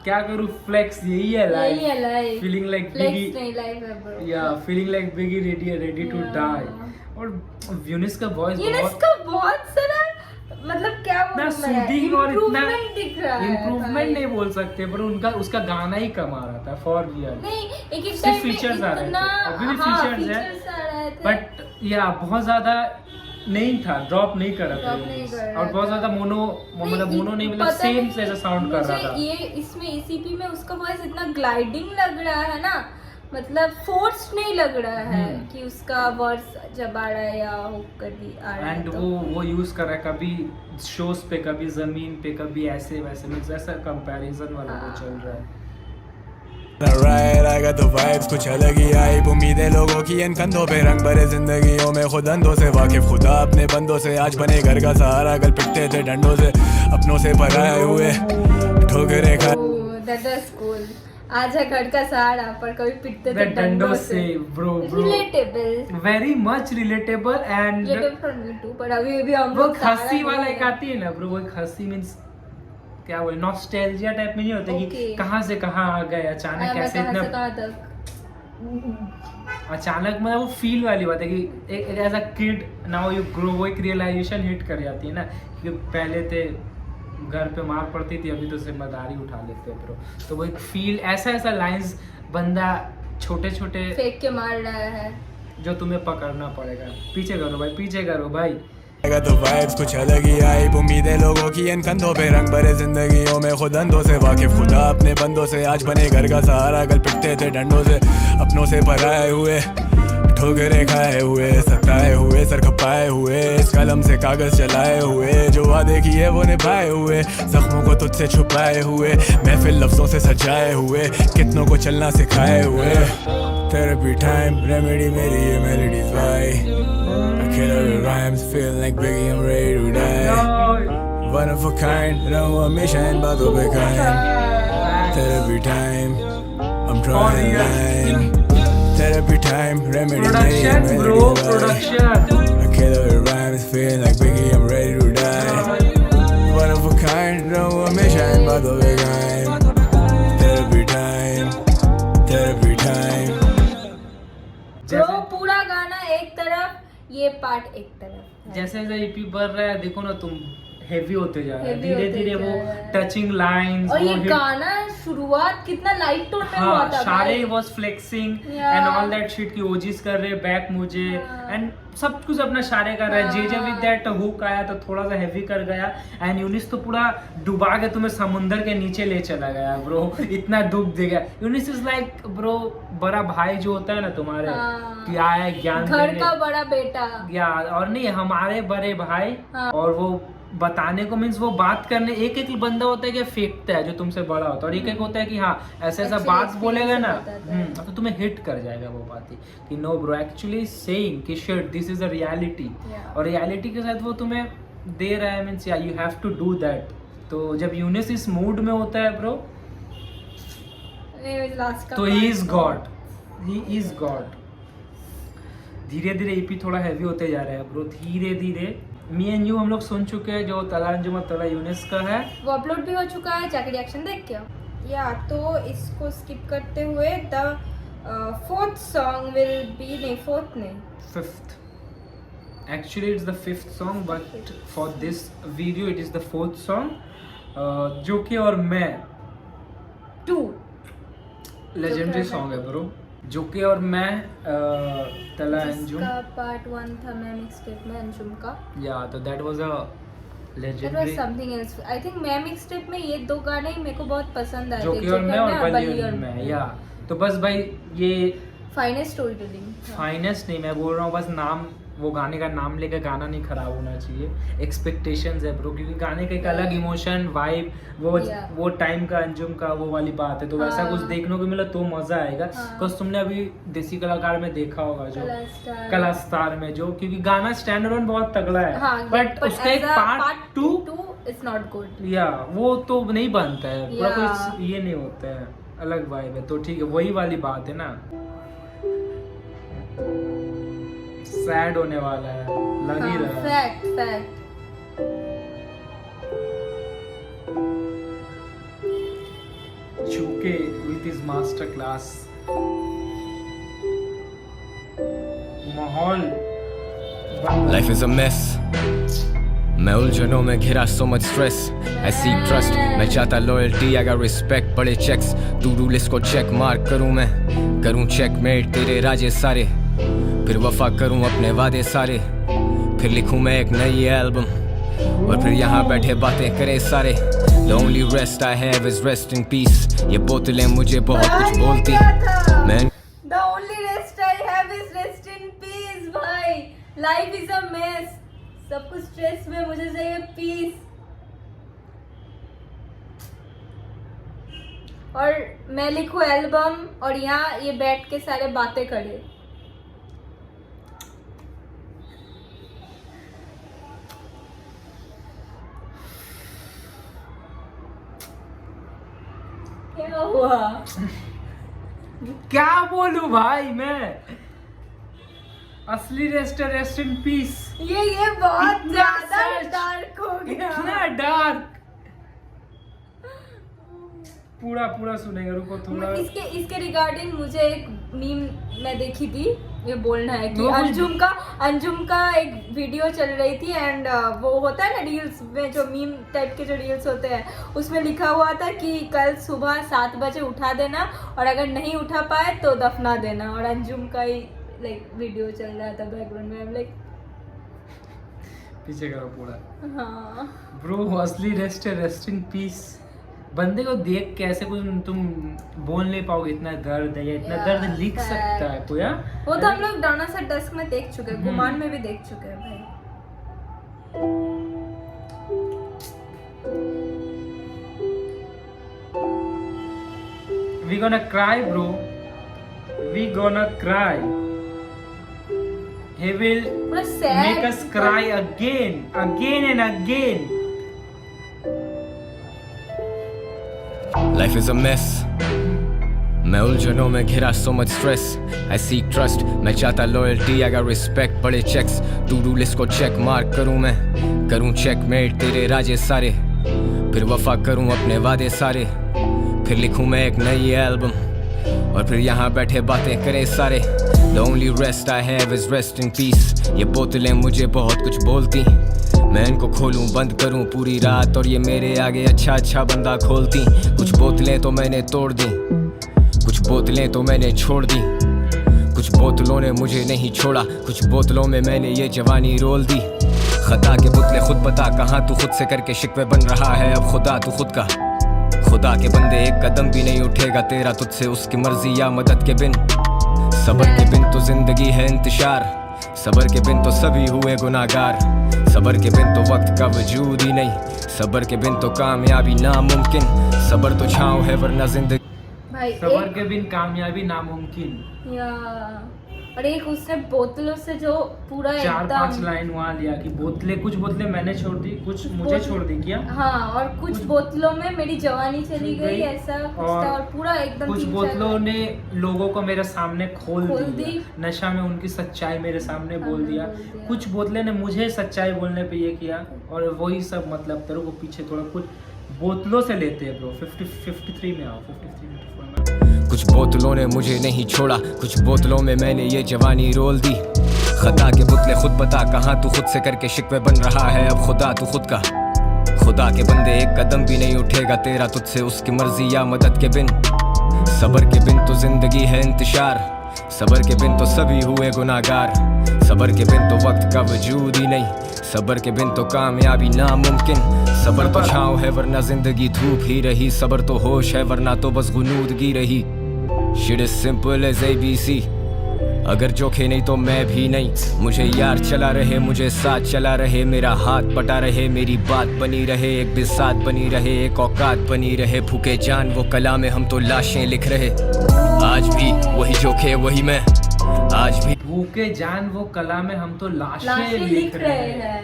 क्या करूँ फ्लेक्स यही है लाइफ। फीलिंग लाइक बिगी, नहीं लाइफ है ब्रो। या feeling like Biggie ready to die. और यूनिस का वॉइस बहुत सारा मतलब क्या बोलूं मैं, सूदिंग और इतना दिख रहा है। इम्प्रूवमेंट नहीं बोल सकते, पर उसका गाना ही कम आ रहा था फॉर रियल। नहीं एक सिर्फ फीचर्स आ रहे थे, अभी भी फीचर्स है, बट या बहुत ज्यादा नहीं था, ड्रॉप नहीं कर रहा था। और बहुत ज्यादा मोनो नहीं, मतलब सेम जैसा साउंड कर रहा था। ये इसमें ECP में उसका वॉइस इतना ग्लाइडिंग लग रहा है ना, मतलब फोर्स नहीं लग रहा है कि उसका वर्स जब आ रहा है या हुक कभी आ रहा है। एंड वो यूज कर रहा है कभी शोज पे, कभी जमीन पे, कभी ऐसे वैसे मिक्स, ऐसा कंपैरिजन वाला वो चल रहा है। Right, I got the vibes, कुछ अलग ही आइब। उम्मीदें लोगों की इन कंधों पे, रंग भरे जिंदगियों में खुद अंधों से वाकिफ, खुदा अपने बंदों से। आज बने घर का सहारा, कल पिटते थे डंडों से, अपनों से भराए हुए ठोकरें खा। आज है घर का सहारा, पर कभी पिटते थे डंडों से। Bro relatable, very much relatable. And पर अभी भी हम वो हंसी वाला एक आती है ना ब्रो, वो हंसी मींस क्या बोले, नॉस्टैल्जिया टाइप में नहीं होता कि कहाँ से कहाँ आ गए अचानक, कैसे इतना अचानक, मतलब वो फील वाली बात है कि एक as a kid now you grow, वो एक रियलाइजेशन हिट कर जाती है ना कि पहले थे घर पे मार पड़ती थी, अभी तो जिम्मेदारी उठा लेते हैं ब्रो। तो वो एक फील, ऐसा लाइंस बंदा छोटे छोटे फेंक के मार रहा है जो तुम्हें पकड़ना पड़ेगा। पीछे करो भाई। तो वाइब्स कुछ अलग ही आइब। उम्मीदें लोगों की इन कंधों पे, रंग भरे जिंदगियों में खुद अंधों से वाकिफ, खुदा अपने बंदों से। आज बने घर का सहारा, कल पिटते थे डंडों से, अपनों से भराए हुए ठोकरें खाए हुए, सताए हुए, सर खपाए हुए, इस कलम से कागज चलाए हुए, जो वादे किए वो निभाए हुए, जख्मों को तुझसे छुपाए हुए, महफिल लफ्जों से सजाए हुए, कितनों को चलना सिखाए हुए। थेरेपी टाइम, रेमेडी मेरी ये मेलोडीज भाई। Killer rhymes, feel like Biggie, I'm ready to die. One of a kind, रहूँ हमेशा इन बातों पे कायम। Therapy time, I'm drawing a line. Therapy time, remedy melody. A killer rhymes, feel like Biggie, I'm ready to die. One of a kind, रहूँ हमेशा इन बातों पे कायम। Therapy time, therapy time. Bro पूरा गाना ये पार्ट एक तरफ है। जैसे जैसे EP बढ़ रहा है देखो ना तुम, हेवी होते जा रहा है Heavy धीरे होते धीरे, जा वो रहा है। टचिंग लाइंस, और ये गाना शुरुआत कितना लाइट टोन में हुआ हाँ था सारे भाई। Was flexing Yeah. And all that shit की ओजीज कर रहे, बैक मुझे एंड सब कुछ अपना सारे कर रहा है। जे विद दैट हुक आया तो थोड़ा सा हेवी कर गया, एंड यूनिस तो पूरा डुबा के तुम्हें समुंदर के नीचे ले चला गया ब्रो, इतना डूब दे गया। यूनिस इज लाइक ब्रो बड़ा भाई जो होता है ना तुम्हारे, हाँ। कि आया है ज्ञान घर देने, का बड़ा बेटा। या और नहीं हमारे बड़े भाई, हाँ। और वो बताने को मीन्स वो बात करने, एक एक बंदा होता है कि फेंकता है जो तुमसे बड़ा होता है, और एक एक होता है कि हाँ ऐसा ऐसा Actually बात experience बोलेगा ना बताता है। तो तुम्हें हिट कर जाएगा वो बात ही कि नो ब्रो एक्चुअली सेइंग कि shit this is a reality, Yeah. और रियलिटी के साथ वो तुम्हें दे रहा है, मीन्स या you have to do that. तो जब यूनिस इस मूड में होता है ब्रो, तो he is God, he is God. धीरे धीरे EP थोड़ा हैवी होते जा रहा है ब्रो, धीरे धीरे। मी एंड यू हम लोग सुन चुके हैं, जो तला अंजुम तला यूनिस का है, वो अपलोड भी हो चुका है, जाके रिएक्शन देख के आओ। या तो इसको स्किप करते हुए the fourth song will be, नहीं फोर्थ नहीं, fifth, actually it's the fifth song but for this video it is the fourth song, जो कि और मैं 2 लेजेंडरी सॉन्ग है ब्रो, जो कि और मैं तला अंजुम, जिसका पार्ट 1 था मैं मिक्सटेप में अंजुम का। या तो that was a That was legendary, something else. I think मैं मिक्सटेप में ये 2 गाने ही मेरे को बहुत पसंद आए जो थे, कि और मैं और बली बली और और मैं। या तो बस भाई ये फाइनेस्ट स्टोरी टेलिंग। फाइनेस्ट नहीं, मैं बोल रहा हूँ बस नाम, वो गाने का नाम लेकर गाना नहीं खराब होना चाहिए। एक्सपेक्टेशंस है ब्रो, क्योंकि गाने का एक अलग इमोशन वाइब, वो टाइम का अंजुम का वो वाली बात है, तो वैसा कुछ देखने को मिला तो मजा आएगा। बिकॉज तुमने अभी देसी कलाकार में देखा होगा जो कला स्टार में, जो क्योंकि गाना स्टैंड अलोन बहुत तगड़ा है, बट उसका एक पार्ट 2 इज नॉट गुड। या वो तो नहीं बनता है पूरा, Yeah. कुछ ये नहीं होता है, अलग वाइब है। तो ठीक है, वही वाली बात है ना, सैड होने वाला है, लग ही रहा है। फैक्ट चूके विथ हिज मास्टर क्लास, माहौल Life is a mess. मैं उलझनों में घिरा, so much stress. I seek trust. मैं चाहता loyalty, I got respect. बड़े checks, to do list को check mark करूँ मैं, करूँ checkmate तेरे राजे सारे, फिर वफा करूँ अपने वादे सारे, फिर लिखूँ मैं एक नई एल्बम, और फिर यहाँ बैठे बातें करे सारे। The only rest I have is rest in peace. ये बोतलें मुझे बहुत कुछ बोलती, मैं The only rest I have is rest in peace भाई। Life is a mess. सब कुछ स्ट्रेस में, मुझे चाहिए पीस। और मैं लिखूं एल्बम और यहाँ ये बैठ के सारे बातें करे। क्या हुआ? क्या बोलूं भाई मैं, असली रेस्ट इन पीस। ये बहुत इतना ज्यादा सच, डार्क हो गया। इतना डार्क, पूरा सुनेगा, रुको थोड़ा। इसके रिगार्डिंग मुझे एक मीम मैं देखी थी, ये बोलना है कि वो अंजुम का एक वीडियो चल रही थी, एंड वो होता है ना रील्स में जो मीम टाइप के जो रील्स होते हैं, उसमें लिखा हुआ था कि कल सुबह 7 बजे उठा देना, और अगर नहीं उठा पाए तो दफना देना, और अंजुम का ही लाइक वीडियो चल रहा था बैकग्राउंड में। लाइक पीछे करो पूरा। हाँ ब्रो असली रेस्ट इन पीस। बंदे को देख के ऐसे कुछ तुम बोल नहीं पाओगे, इतना दर्द है या इतना दर्द लिख सकता है कोई? वो तो हम लोग डाउन सा डस्क में देख चुके हैं, गुमान में भी देख चुके हैं भाई। We gonna cry bro, we gonna cry. He will पूरा sad make us cry again and again. Life is a mess. मैं उलझनों में घिरा, so much stress. I seek trust. मैं चाहता loyalty, I got respect. बड़े checks, to do list को check mark करूँ मैं, करूँ checkmate तेरे राजे सारे, फिर वफा करूँ अपने वादे सारे, फिर लिखूँ मैं एक नई एल्बम, और फिर यहाँ बैठे बातें करें सारे। The only rest I have is rest in peace। ये बोतलें मुझे बहुत कुछ बोलती, मैं इनको खोलूं बंद करूं पूरी रात और ये मेरे आगे अच्छा अच्छा बंदा खोलती। कुछ बोतलें तो मैंने तोड़ दी, कुछ बोतलें तो मैंने छोड़ दी, कुछ बोतलों ने मुझे नहीं छोड़ा, कुछ बोतलों में मैंने ये जवानी रोल दी। खता के पुतले खुद बता कहाँ तू खुद से करके शिकवे बन रहा है अब खुदा तू खुद का। खुदा के बंदे एक कदम भी नहीं उठेगा तेरा तुझसे उसकी मर्जी या मदद के बिन। सबर के बिन तो जिंदगी है इंतशार, सबर के बिन तो सभी हुए गुनाहगार, सबर के बिन तो वक्त का वजूद ही नहीं, सबर के बिन तो कामयाबी नामुमकिन, सबर तो छाँव है वरना जिंदगी। भाई सबर के बिन कामयाबी नामुमकिन। या और एक उसने बोतलों से जो पूरा 4-5 लाइन वहाँ लिया कि बोतलें, कुछ बोतलें मैंने छोड़ दी, कुछ मुझे छोड़ दी क्या। हाँ, और कुछ बोतलों में मेरी जवानी चली गई, ऐसा कुछ था और पूरा एकदम कुछ बोतलों ने लोगों को मेरे सामने खोल दी, नशा में उनकी सच्चाई मेरे सामने बोल दिया। कुछ बोतलें ने मुझे सच्चाई बोलने पे ये किया और वही सब मतलब तेरे को पीछे थोड़ा कुछ बोतलों से लेते हैं ब्रो। 53 में आओ, 53 में। कुछ बोतलों ने मुझे नहीं छोड़ा, कुछ बोतलों में मैंने ये जवानी रोल दी। खता के पुतले खुद बता कहाँ तू खुद से करके शिकवे बन रहा है अब खुदा तू खुद का। खुदा के बंदे एक कदम भी नहीं उठेगा तेरा तुझसे उसकी मर्जी या मदद के बिन। सबर के बिन तो जिंदगी है इंतशार, सबर के बिन तो सभी हुए गुनाहगार, सबर के बिन तो वक्त का वजूद ही नहीं, सबर के बिन तो कामयाबी नामुमकिन, सबर तो छाँव है वरना जिंदगी धूप ही रही, सबर तो होश है वरना तो बस गुनूदगी रही। Shit is simple as ABC, अगर जोखे नहीं तो मैं भी नहीं, मुझे यार चला रहे मुझे साथ चला रहे, मेरा हाथ बटा रहे मेरी बात बनी रहे, एक बिसात बनी रहे एक औकात बनी रहे, भूखे जान वो कला में हम तो लाशें लिख रहे। आज भी वही जोखे वही मैं, आज भी भूखे जान वो कला में हम तो लाशें लिख रहे हैं।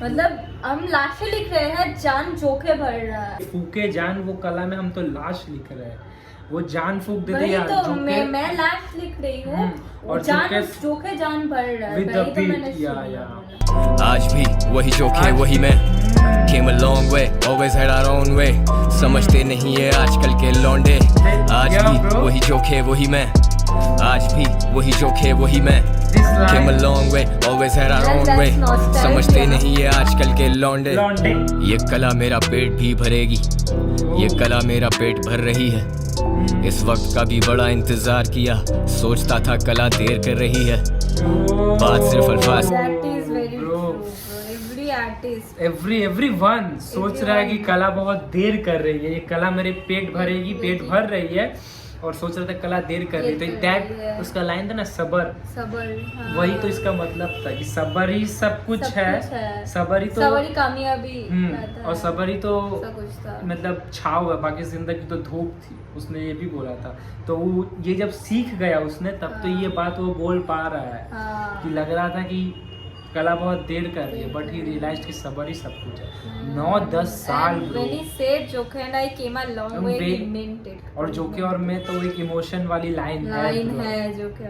मतलब हम लाशें लिख रहे हैं, जान जोखे भर रहा है। फूके जान वो कला में हम तो लाश लिख रहे हैं। वो जान फूक देते वही यार, तो मैं लाश लिख रही हूँ और जान जोखे जान भर रहा है। वही तो मैंने सुना। आज भी वही जोखे वही मैं, came a long way, always had our own way, समझते नहीं है आजकल के लौंडे। आज भी वही जोखे वही मैं, आज भी वही जोखे वही मैं, came a long way, always had our own way, समझते नहीं है आजकल के लौंडे। ये कला मेरा पेट भी भरेगी, ये कला मेरा पेट भर रही है, इस वक्त का भी बड़ा इंतजार किया, सोचता था कला देर कर रही है, बात सिर्फ अल्फाज। एवरीवन सोच रहा है कि कला बहुत देर कर रही है, ये कला मेरे पेट भरेगी, पेट भर रही है और सोच रहा था कला देर कर रही है। दैट उसका लाइन था ना, सबर। हाँ। वही तो इसका मतलब था कि सबर ही सब कुछ है, सबर ही तो सबर ही कामयाबी और सबर ही तो सब कुछ था। मतलब छाव है, बाकी जिंदगी तो धूप थी, उसने ये भी बोला था। तो वो ये जब सीख गया उसने तब तो ये बात वो बोल पा रहा है कि लग रहा था कि कला बहुत देर कर रही है, बट ही रियलाइज्ड कि सबर ही सब कुछ है। 9-10 साल और जोके और मैं तो एक इमोशन वाली लाइन है जोके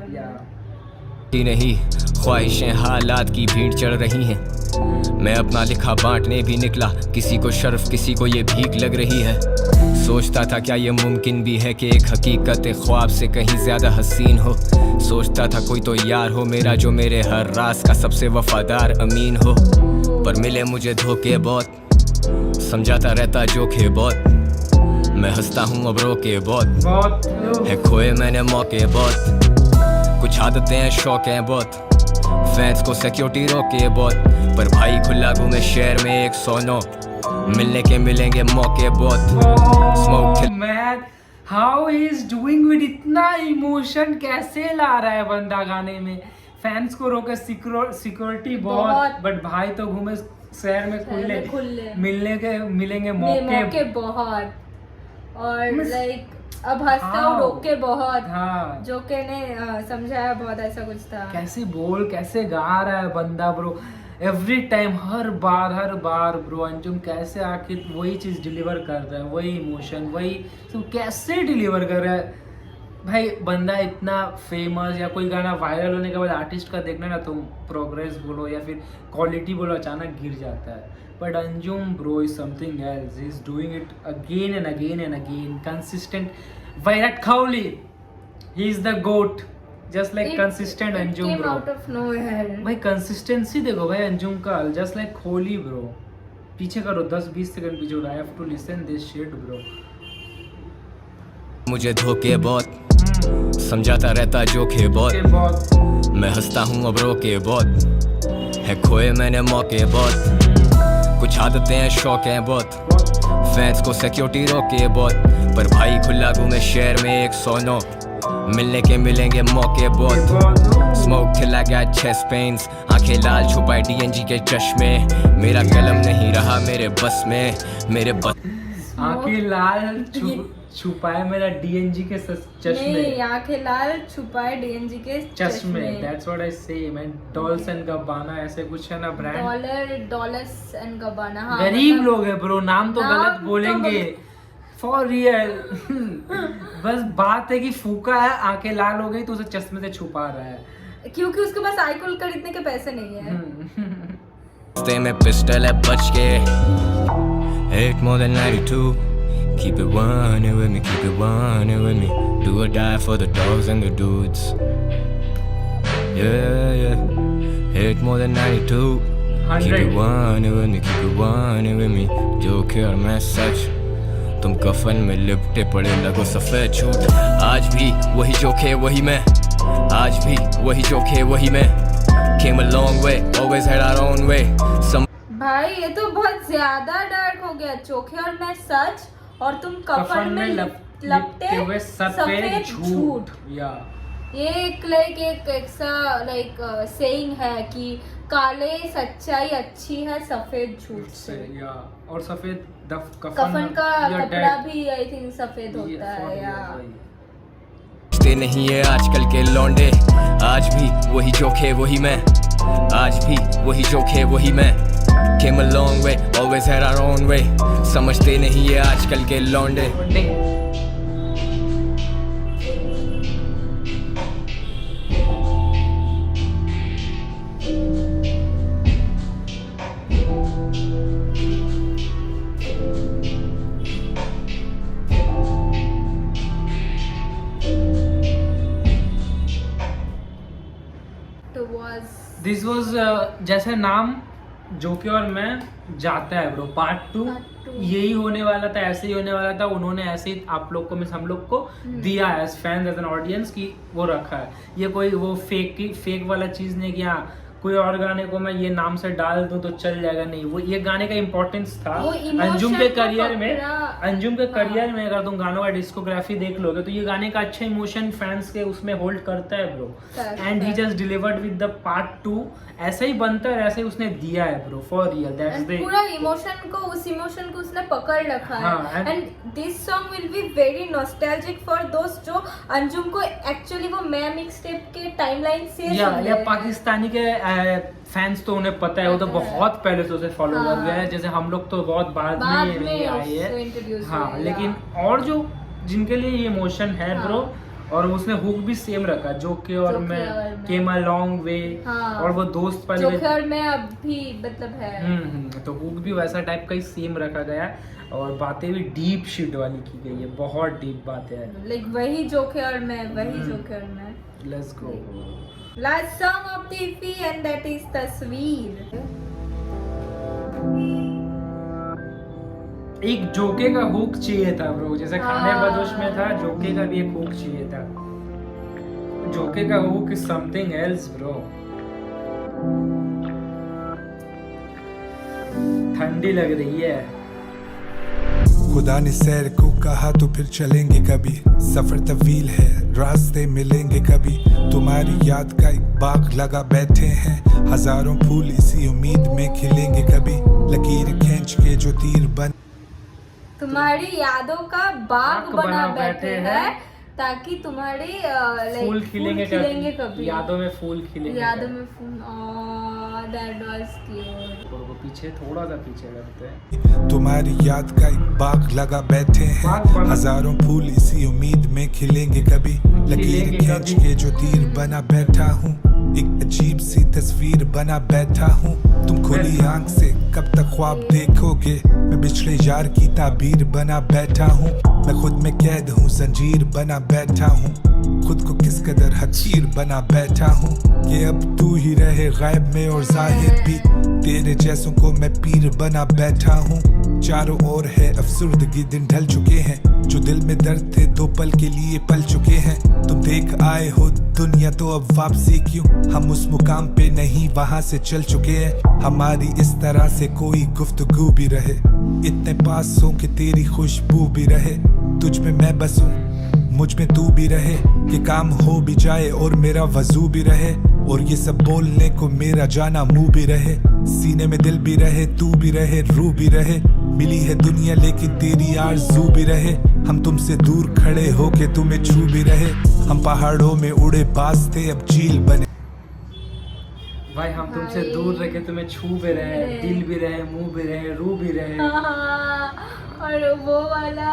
नहीं, ख्वाहिशें हालात की भीड़ चढ़ रही हैं, मैं अपना लिखा बांटने भी निकला, किसी को शर्फ किसी को ये भीख लग रही है, सोचता था क्या ये मुमकिन भी है कि एक हकीकत ख्वाब से कहीं ज्यादा हसीन हो, सोचता था कोई तो यार हो मेरा जो मेरे हर राज का सबसे वफादार अमीन हो, पर मिले मुझे धोखे बहुत, समझाता रहता जोखे बहुत, मैं हंसता हूँ अब रोके बहुत है, खोए मैंने मौके बहुत, कुछ आदतें हैं शौक हैं बहुत, फैंस को सिक्योरिटी रोके बहुत, पर भाई खुला घूमे शहर में 109, मिलने के मिलेंगे मौके बहुत। Man how he is doing with इतना इमोशन कैसे ला रहा है बंदा गाने में, फैंस को रोके सिक्योरिटी बहुत, बट भाई तो घूमे शहर में खुले मिलेंगे मौके बहुत, और लाइक अब हंसता हूँ रोके बहुत। हाँ, जोके ने समझाया बहुत, ऐसा कुछ था। कैसे गा रहा है बंदा ब्रो, एवरी टाइम हर बार ब्रो अंजुम कैसे आखिर वही चीज डिलीवर कर रहा है, वही इमोशन वही सब कैसे डिलीवर कर रहा है भाई। बंदा इतना फेमस या कोई गाना वायरल होने के बाद आर्टिस्ट का देखना ना, तुम प्रोग्रेस बोलो या फिर क्वालिटी बोलो, अचानक गिर जाता है, but Anjum bro is something else, he is doing it again and again consistent. Virat Kohli he is the GOAT, just like consistent Anjum came bro. out of nowhere. भाई कंसिस्टेंसी देखो भाई अंजुम का, जस्ट लाइक कोहली ब्रो। पीछे करो 10-20 सेकंड पीछे, I have to listen this shit bro. मुझे धोखे बहुत समझाता रहता जोखे बहुत, बहुत मैं हंसता हूँ अब रोके बहुत, है खोए मैंने मौके बहुत, कुछ आदतें हैं शौक हैं बहुत, फैंस को सिक्योरिटी रोके बहुत, पर भाई खुला घूमे शहर में 109, मिलने के मिलेंगे मौके बहुत, स्मोक खिला गया चेस्ट पेन्स, आंखें लाल छुपाए DNG के चश्मे, मेरा कलम नहीं रहा मेरे बस में, मेरे बस आंखें लाल छुपाए मेरा DNG के चश्मे, नहीं, आंखें लाल छुपाए DNG के चश्मे, that's what I say man। Dolls and Gabbana ऐसे कुछ है ना ब्रांड, डॉलर्स एंड गब्बाना। हाँ, गरीब मतलब लोग है ब्रो, नाम तो नाम गलत तो बोलेंगे फॉर रियल। बस बात है कि फूका है, आंखें लाल हो गई तो उसे चश्मे से छुपा रहा है, क्योंकि उसके पास आईकॉल खरीदने के पैसे नहीं है। रास्ते में पिस्टल है बच के, hate more than 92, keep it 1 with me, keep it 1 with me, do or die for the dogs and the dudes, yeah, hate more than 92, keep it 1 with me, keep it 1 with me, जोखे और मैं सच, तुम कफन में लिपटे पड़े लगो सफेद झूठ, आज भी वही जोखे वही मैं, आज भी वही जोखे वही मैं, came a long way, always had our own way, भाई ये तो बहुत ज्यादा डार्क हो गया। चोखे और मैं सच, और तुम कफन में लपटे हुए सफेद झूठ। या ये एक ऐसा सेइंग है कि काले सच्चाई अच्छी है सफेद झूठ से। या और सफेद कफन का कपड़ा भी आई थिंक सफेद होता है। या ते नहीं है आजकल के लौंडे, आज भी वही जोखे वही मैं, आज भी वही जोखे वही मैं, came a long way, always had our own way, समझते नहीं है आजकल के लौंडे। दिस वाज जैसे नाम जोके और मैं जाता है ब्रो, पार्ट 2 यही होने वाला था, ऐसे ही होने वाला था। उन्होंने ऐसे ही आप लोग को हम लोग को दिया है as fans, as an audience की वो रखा है। ये कोई वो फेक वाला चीज़ नहीं कि हाँ कोई और गाने को मैं ये नाम से डाल दूं तो चल जाएगा, नहीं। वो ये गाने का इम्पोर्टेंस था अंजुम के करियर में। अंजुम के करियर में अगर तुम गानों का डिस्कोग्राफी देख लोगे तो ये गाने का अच्छा इमोशन फैंस के उसमें होल्ड करता है bro, and he just delivered with the part 2। ऐसा ही बनता है, ऐसे ही उसने दिया है bro, for real. That's the पूरा इमोशन को, उस इमोशन को उसने पकड़ रखा है। And this song will be very nostalgic for दोस्त जो अंजुम को एक्चुअली वो मैं मिक्स टेप के टाइमलाइन से या पाकिस्तानी के फैंस तो उन्हें पता है, वो तो बहुत पहले से उसे फॉलो कर रहे हैं, जैसे हम लोग तो बहुत बाद में आए हैं। हाँ, लेकिन और जो जिनके लिए ये इमोशन है ब्रो, और उसने हुक भी सेम रखा, जोके और मैं केम अ लॉन्ग वे, और वो दोस्त वाले जोके और मैं अब भी मतलब है। तो हुक भी वैसा टाइप का ही सेम रखा गया, और बातें भी डीप शिट वाली की गई है, बहुत डीप बातें हैं। लाइक वही जोके और मैं, वही जोके और मैं। Let's go. Last song of the EP and that is तस्वीर। एक जोके का हुक चाहिए था ब्रो, जैसे खाने बदोश में था, जोके का भी एक हुक चाहिए था। जोके का hook is something else bro. ठंडी लग रही है। खुदा ने सैर को कहा तो फिर चलेंगे कभी, सफर तवील है रास्ते मिलेंगे कभी, तुम्हारी याद का एक बाग लगा बैठे हैं, हजारों फूल इसी उम्मीद में खिलेंगे कभी, लकीर खींच के जो तीर बन, तुम्हारी यादों का बाग बना बैठे हैं ताकि तुम्हारे फूल खिलेंगे कभी, यादों में फूल खिलेंगे, यादों में फूल। That was cute. वो पीछे थोड़ा सा पीछे करते हैं। तुम्हारी याद का एक बाग लगा बैठे हैं, हजारों फूल इसी उम्मीद में खिलेंगे कभी, लकीर खींच के जो तीर बना बैठा हूँ, एक अजीब सी तस्वीर बना बैठा हूँ। तुम खुली आंख से कब तक ख्वाब देखोगे, मैं बिछड़े यार की ताबीर बना बैठा हूँ। मैं खुद में कैद हूँ, जंजीर बना बैठा हूँ। खुद को किस कदर हकीर बना बैठा हूँ कि अब तू ही रहे गायब में और जाहिर भी। तेरे जैसों को मैं पीर बना बैठा हूँ। चारों ओर है अफसुर्दगी, दिन ढल चुके हैं। जो दिल में दर्द थे 2 पल के लिए पल चुके हैं। तुम देख आए हो दुनिया तो अब वापसी क्यों, हम उस मुकाम पे नहीं वहाँ से चल चुके हैं। हमारी इस तरह से कोई गुफ्तगू भी रहे, इतने पास हो कि तेरी खुशबू भी रहे। तुझ में मैं बसूं, मुझ में तू भी रहे, कि काम हो भी जाए और मेरा वजू भी रहे। और ये सब बोलने को मेरा जाना मुंह भी रहे। सीने में दिल भी रहे, तू भी रहे, रूह भी रहे। मिली है दुनिया लेकिन तेरी आरज़ू भी रहे। हम तुमसे दूर खड़े हो के तुम्हें छू भी रहे। हम पहाड़ों में उड़े बाज थे अब झील बने। भाई हम तुमसे दूर रह के तुम्हें छू भी रहे, दिल भी रहे, मुंह भी रहे, रूह भी रहे। हाँ, और वो वाला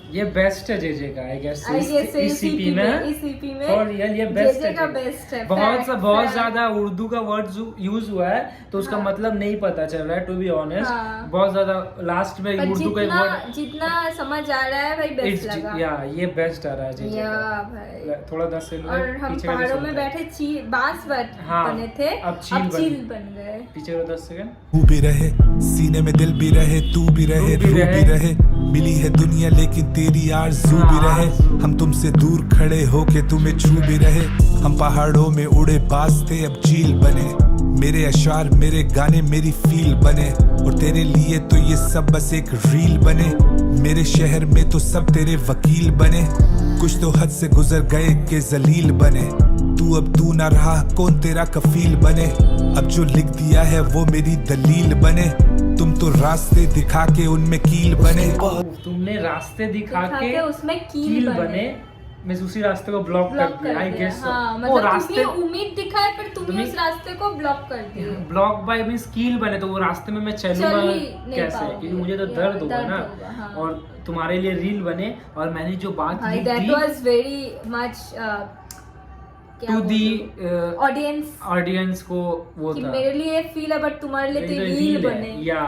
ये बेस्ट है जेजे का, आई गेस इस EP में और ये बेस्ट जेजे है। का बेस्ट है। बहुत ज्यादा उर्दू का वर्ड यूज हुआ है तो उसका मतलब नहीं पता चल रहा है, टू बी ऑनेस्ट। बहुत ज्यादा लास्ट में उर्दू का एक वर्ड जितना समझ आ रहा है भाई बेस्ट लगा। या ये बेस्ट आ रहा है जेजे का भाई। थोड़ा 10 सेकंड और हम पहाड़ों में बैठे बांस बने थे, अब चील बन गए। पीछे को 10 सेकंड। तू भी रहे, सीने में दिल भी रहे, तू भी रहे, रूह भी रहे। मिली है दुनिया लेकिन तेरी आरज़ू भी रहे। हम तुमसे दूर खड़े हो के तुम्हें छू भी रहे। हम पहाड़ों में उड़े बाज थे अब झील बने। मेरे अशार, मेरे गाने, मेरी फील बने। और तेरे लिए तो ये सब बस एक रील बने। मेरे शहर में तो सब तेरे वकील बने। कुछ तो हद से गुजर गए के जलील बने। तू ना रहा, कौन तेरा कफील बने। अब जो लिख दिया है वो मेरी दलील बने। तुम तो रास्ते दिखा के उनमें कील बने। तुमने रास्ते दिखा के उसमें कील बने। मैं उसी रास्ते को ब्लॉक कर दिया, आई गेस। वो रास्ते उम्मीद दिखाए पर तुमने उस रास्ते को ब्लॉक कर दिया। ब्लॉक बाय मींस कील बने, तो वो रास्ते में मैं चलूंगा कैसे, क्योंकि मुझे तो दर्द होगा ना। और तुम्हारे लिए रील बने। और मैंने जो बात की that was very much to the audience को वो कि था मेरे लिए फील है बट तुम्हारे लिए तो रील बने। या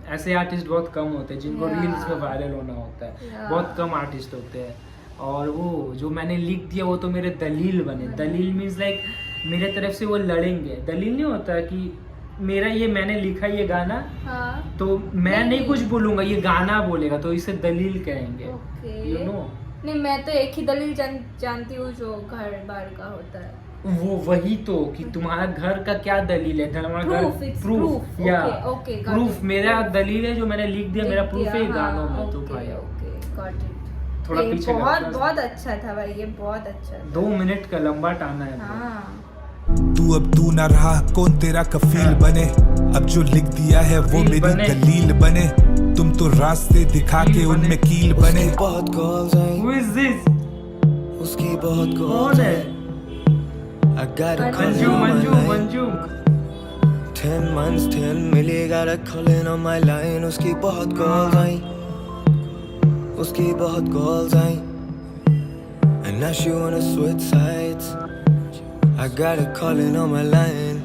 ऐसे आर्टिस्ट बहुत कम होते हैं जिनको रील्स में वायरल होना होता है। बहुत कम आर्टिस्ट होते हैं। और वो जो मैंने लिख दिया वो तो मेरे दलील बने। दलील मीन्स लाइक मेरे तरफ से वो लड़ेंगे। दलील नहीं होता कि मेरा ये मैंने लिखा ये गाना, तो मैं नहीं कुछ बोलूंगा, ये गाना बोलेगा, तो इसे दलील कहेंगे। यू नो नहीं, मैं तो एक ही दलील जानती हूँ जो घर बार का होता है। वो वही तो कि तुम्हारा घर का क्या दलील है, तुम्हारा घर प्रूफ या प्रूफ मेरा दलील है जो मैंने लिख दिया, मेरा प्रूफ है गानों में। तो भाई थोड़ा पीछे बहुत अच्छा था भाई, ये बहुत अच्छा था। 2 मिनट का लंबा टाना है। तू ना रहा, कौन तेरा कफील बने। अब जो लिख दिया है वो मेरी दलील बने। तुम तो रास्ते दिखा के उनमें कील बने। बहुत calls I, Who is this? उसकी बहुत कौन कॉल्स है? I got a call Manju on my Manju line. Manju 10 months 10 milli, got a calling on my line. उसकी बहुत कॉल्स आई, उसकी बहुत calls I, and now she wanna switch sides. I got a calling on my line.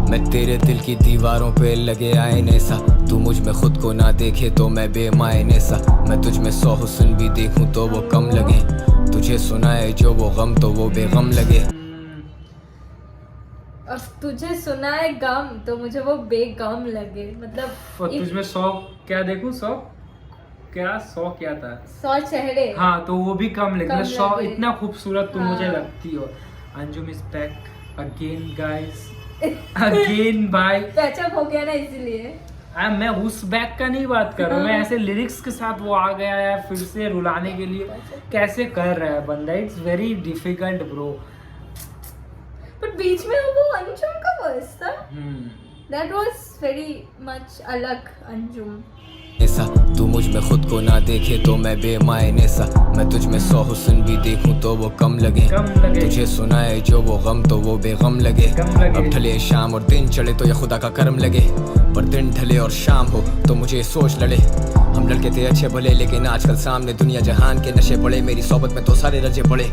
मैं तेरे दिल की दीवारों पे लगे आईने सा, तू मुझ में खुद को ना देखे तो मैं बेमायने सा। मैं तुझ में 100 हुस्न भी देखूं तो वो कम लगे, तुझे सुनाए जो वो गम तो वो बेगम लगे। अब तुझे सुनाए गम तो मुझे वो बेगम लगे, मतलब और तुझ में 100 क्या देखूं, 100 क्या था, 100 चेहरे। हाँ तो वो भी कम लगे। 100 लगे। इतना खूबसूरत तुम मुझे हाँ। लगती हो। Anjum is back again guys, again भाई। पैचअप हो गया ना इसीलिए। मैं उस बैक का नहीं बात कर रहा हूँ, मैं ऐसे लिरिक्स के साथ वो आ गया है फिर से रुलाने के लिए। कैसे कर रहा है बंदा, it's very difficult bro. But बीच में वो अंजुम का वर्स था, दैट वाज वेरी मच अलग अंजुम। ऐसा तू मुझ में खुद को ना देखे तो मैं बेमायने सा, मैं तुझ में 100 हुस्न भी देखूं तो वो कम लगे। तुझे सुनाए जो वो गम तो वो बेगम लगे। अब ढले शाम और दिन चढ़े तो ये खुदा का करम लगे, पर दिन ढले और शाम हो तो मुझे सोच लड़े। हम लड़के थे अच्छे भले लेकिन आजकल सामने दुनिया जहान के नशे पड़े। मेरी सोबत में तो सारे रजे पड़े।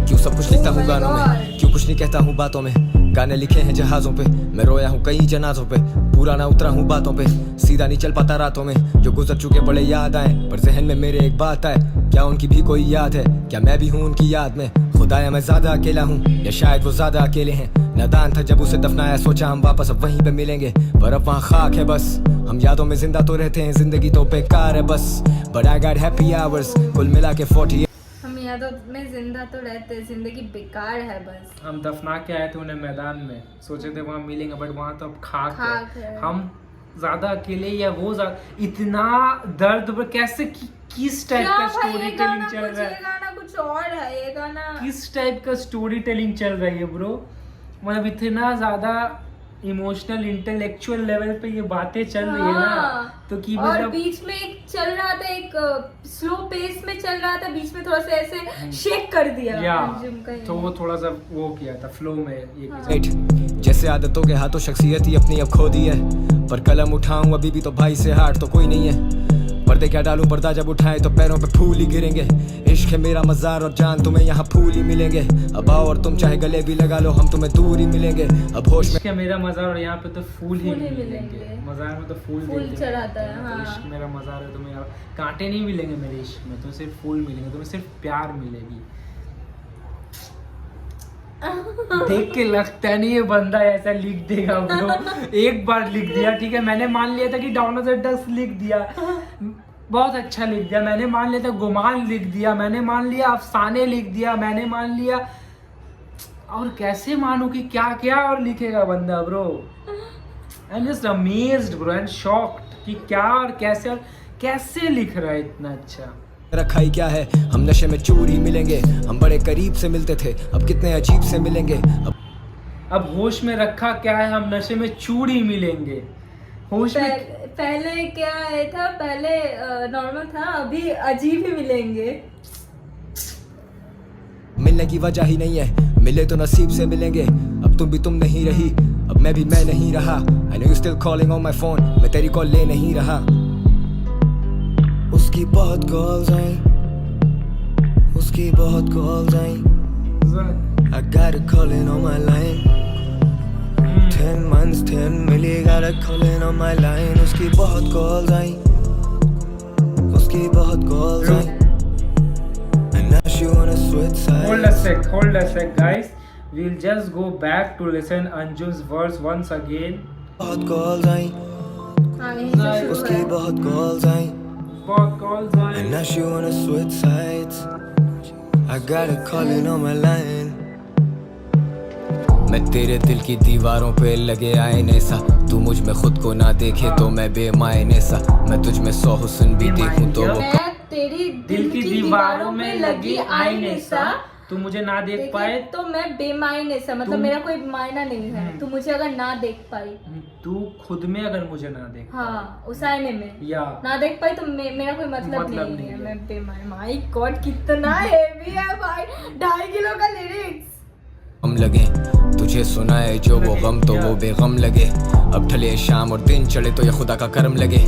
क्यों सब कुछ लिखता हूँ गानों में, क्यों कुछ नहीं कहता हूँ बातों में। गाने लिखे हैं जहाजों पे, मैं रोया हूँ कई जनाजों पे। पूरा ना उतरा हूँ बातों पे, सीधा नहीं चल पाता रातों में। जो गुजर चुके बड़े याद आए, पर जहन में मेरे एक बात आए, क्या उनकी भी कोई याद है? क्या मैं भी हूँ उनकी याद में? खुदाया मैं ज्यादा अकेला हूँ या शायद वो ज्यादा अकेले हैं। नादान था जब उसे दफनाया, सोचा हम वापस अब वहीं पे मिलेंगे, पर अब वहाँ खाक है बस। हम यादों में जिंदा तो रहते हैं, जिंदगी तो बेकार है बस। But I got happy hours, कुल मिला के 40। हम यादों में जिंदा तो रहते हैं, जिंदगी बेकार है बस। हम दफना के आए थे उन्हें मैदान में, सोचे थे वहाँ मिलेंगे, बट वहाँ तो अब खाक है। हम ज्यादा अकेले या वो इतना दर्द पर कैसे किस टाइप का स्टोरी टेलिंग चल रहा है? ये गाना कुछ और है, ये गाना किस टाइप का स्टोरी टेलिंग चल रही है ब्रो? मतलब इतना ज्यादा इमोशनल इंटेलेक्चुअल लेवल पे ये बातें चल रही है ना, तो कि और मतलब बीच में एक चल रहा था, एक स्लो पेस में चल रहा था, बीच में थोड़ा सा ऐसे शेक कर दिया या अंजुम का। तो वो थोड़ा सा वो किया था फ्लो में ये राइट, जैसे आदतों के हाथों शख्सियत ही अपनी अब खो दी है। पर कलम उठाऊं अभी भी तो भाई से हार तो कोई नहीं है। पर्दे क्या डालूं, पर्दा जब उठाए तो पैरों पे फूल ही गिरेंगे। इश्क है मेरा मजार और जान तुम्हें यहाँ फूल ही मिलेंगे। अब आओ और तुम चाहे गले भी लगा लो, हम तुम्हें दूर ही मिलेंगे। अब होश में क्या मेरा मजार और यहाँ पे तो फूल ही मिलेंगे। मजार में तो फूल चढ़ाता है। हाँ। इश्क मेरा मजार है, तुम्हें कांटे नहीं मिलेंगे मेरे इश्क में, तुम्हें सिर्फ फूल मिलेंगे, तुम्हें सिर्फ प्यार मिलेगी। देख के लगता नहीं ये बंदा ऐसा लिख देगा ब्रो। एक बार लिख दिया, ठीक है, मैंने मान लिया था कि डाउन द डक्स लिख दिया, बहुत अच्छा लिख दिया। मैंने मान लिया था गुमान लिख दिया, मैंने मान लिया अफसाने लिख दिया, मैंने मान लिया, और कैसे मानूं कि क्या क्या और लिखेगा बंदा bro. I am just amazed bro and shocked कि क्या और कैसे लिख रहा है इतना अच्छा। रखा ही क्या है, हम नशे में चूर ही मिलेंगे। हम बड़े करीब से मिलते थे, अब कितने अजीब से मिलेंगे। अब होश में रखा क्या है, हम नशे में चूर ही मिलेंगे। होश में पहले क्या है था, पहले नॉर्मल था, अभी अजीब ही मिलेंगे। मिलने की वजह ही नहीं है, मिले तो नसीब से मिलेंगे। अब तुम भी तुम नहीं रही, अब मैं भी मैं नहीं रहा। I know you still calling on my phone, मैं तेरी कॉल ले नहीं रहा। उसकी बहुत कॉल्स आई, उसकी बहुत calls I. I got a calling on my line. 10 months 10 milli got a calling on my line. उसकी बहुत कॉल्स आई, उसकी बहुत calls I. And now she wanna switch sides. Hold a sec guys, we'll just go back to listen Anjum's verse once again. बहुत calls आई, हाँ, यहीं से शुरू उसकी है। बहुत कॉल्स आई। बहुत calls आए। And now she wanna switch sides. I got a calling on my line. मैं तेरे दिल की दीवारों पे लगे आईने सा, तू मुझ में खुद को ना देखे तो मैं बेमायने सा। मैं तुझ में 100 हुस्न भी देखूं तो वो मैं तेरी दिल की दीवारों में लगी आईने सा, तू मुझे ना देख पाए तो मैं बेमायने सा, मतलब मेरा कोई मायना नहीं है। तू मुझे अगर ना देख पाई, तू खुद में अगर मुझे ना देख हाँ उस आईने में या ना देख पाई तो मेरा कोई मतलब नहीं है। मैं बेमायने, माय गॉड कितना हेवी है भाई, 2.5 किलो का लिरिक्स। गम लगे, तुझे सुनाए जो वो गम तो वो बेगम लगे। अब ढले शाम और दिन चढ़े तो ये खुदा का करम लगे,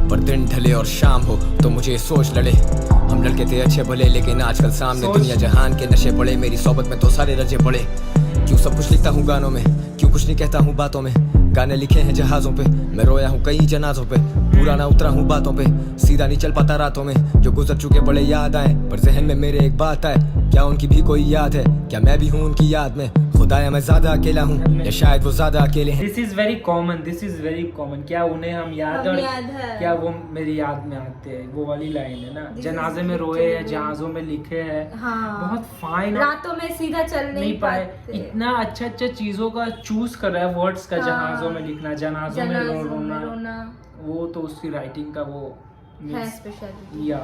पर दिन ढले और शाम हो तो मुझे सोच लड़े। हम लड़के थे अच्छे भले लेकिन आजकल सामने दुनिया जहान के नशे पड़े। मेरी सोबत में तो सारे रजे पड़े। क्यों सब कुछ लिखता हूँ गानों में, क्यों कुछ नहीं कहता हूँ बातों में। गाने लिखे हैं जहाजों पे, मैं रोया हूँ कई जनाजों पे। पूरा ना उतरा हूँ बातों पे, सीधा नहीं चल पाता रातों में। जो गुजर चुके बड़े याद आए, पर जहन में मेरे एक बात आए, क्या उनकी भी कोई याद है? क्या मैं भी हूँ उनकी याद में? खुदाया मैं ज्यादा अकेला हूँ या शायद वो ज्यादा अकेले हैं। This is very common. क्या उन्हें हम याद है, क्या वो मेरी याद में आते हैं? वो वाली लाइन है ना, जनाजे में रोए हैं, जहाजों में लिखे हैं। हाँ, बहुत फाइन, रातों में सीधा चल नहीं पाए। इतना अच्छा चीजों का चूज कर रहा है वर्ड्स का। जहाजों में लिखना, जनाजों में रोना, वो तो उसकी राइटिंग का वो है स्पेशलिटी। या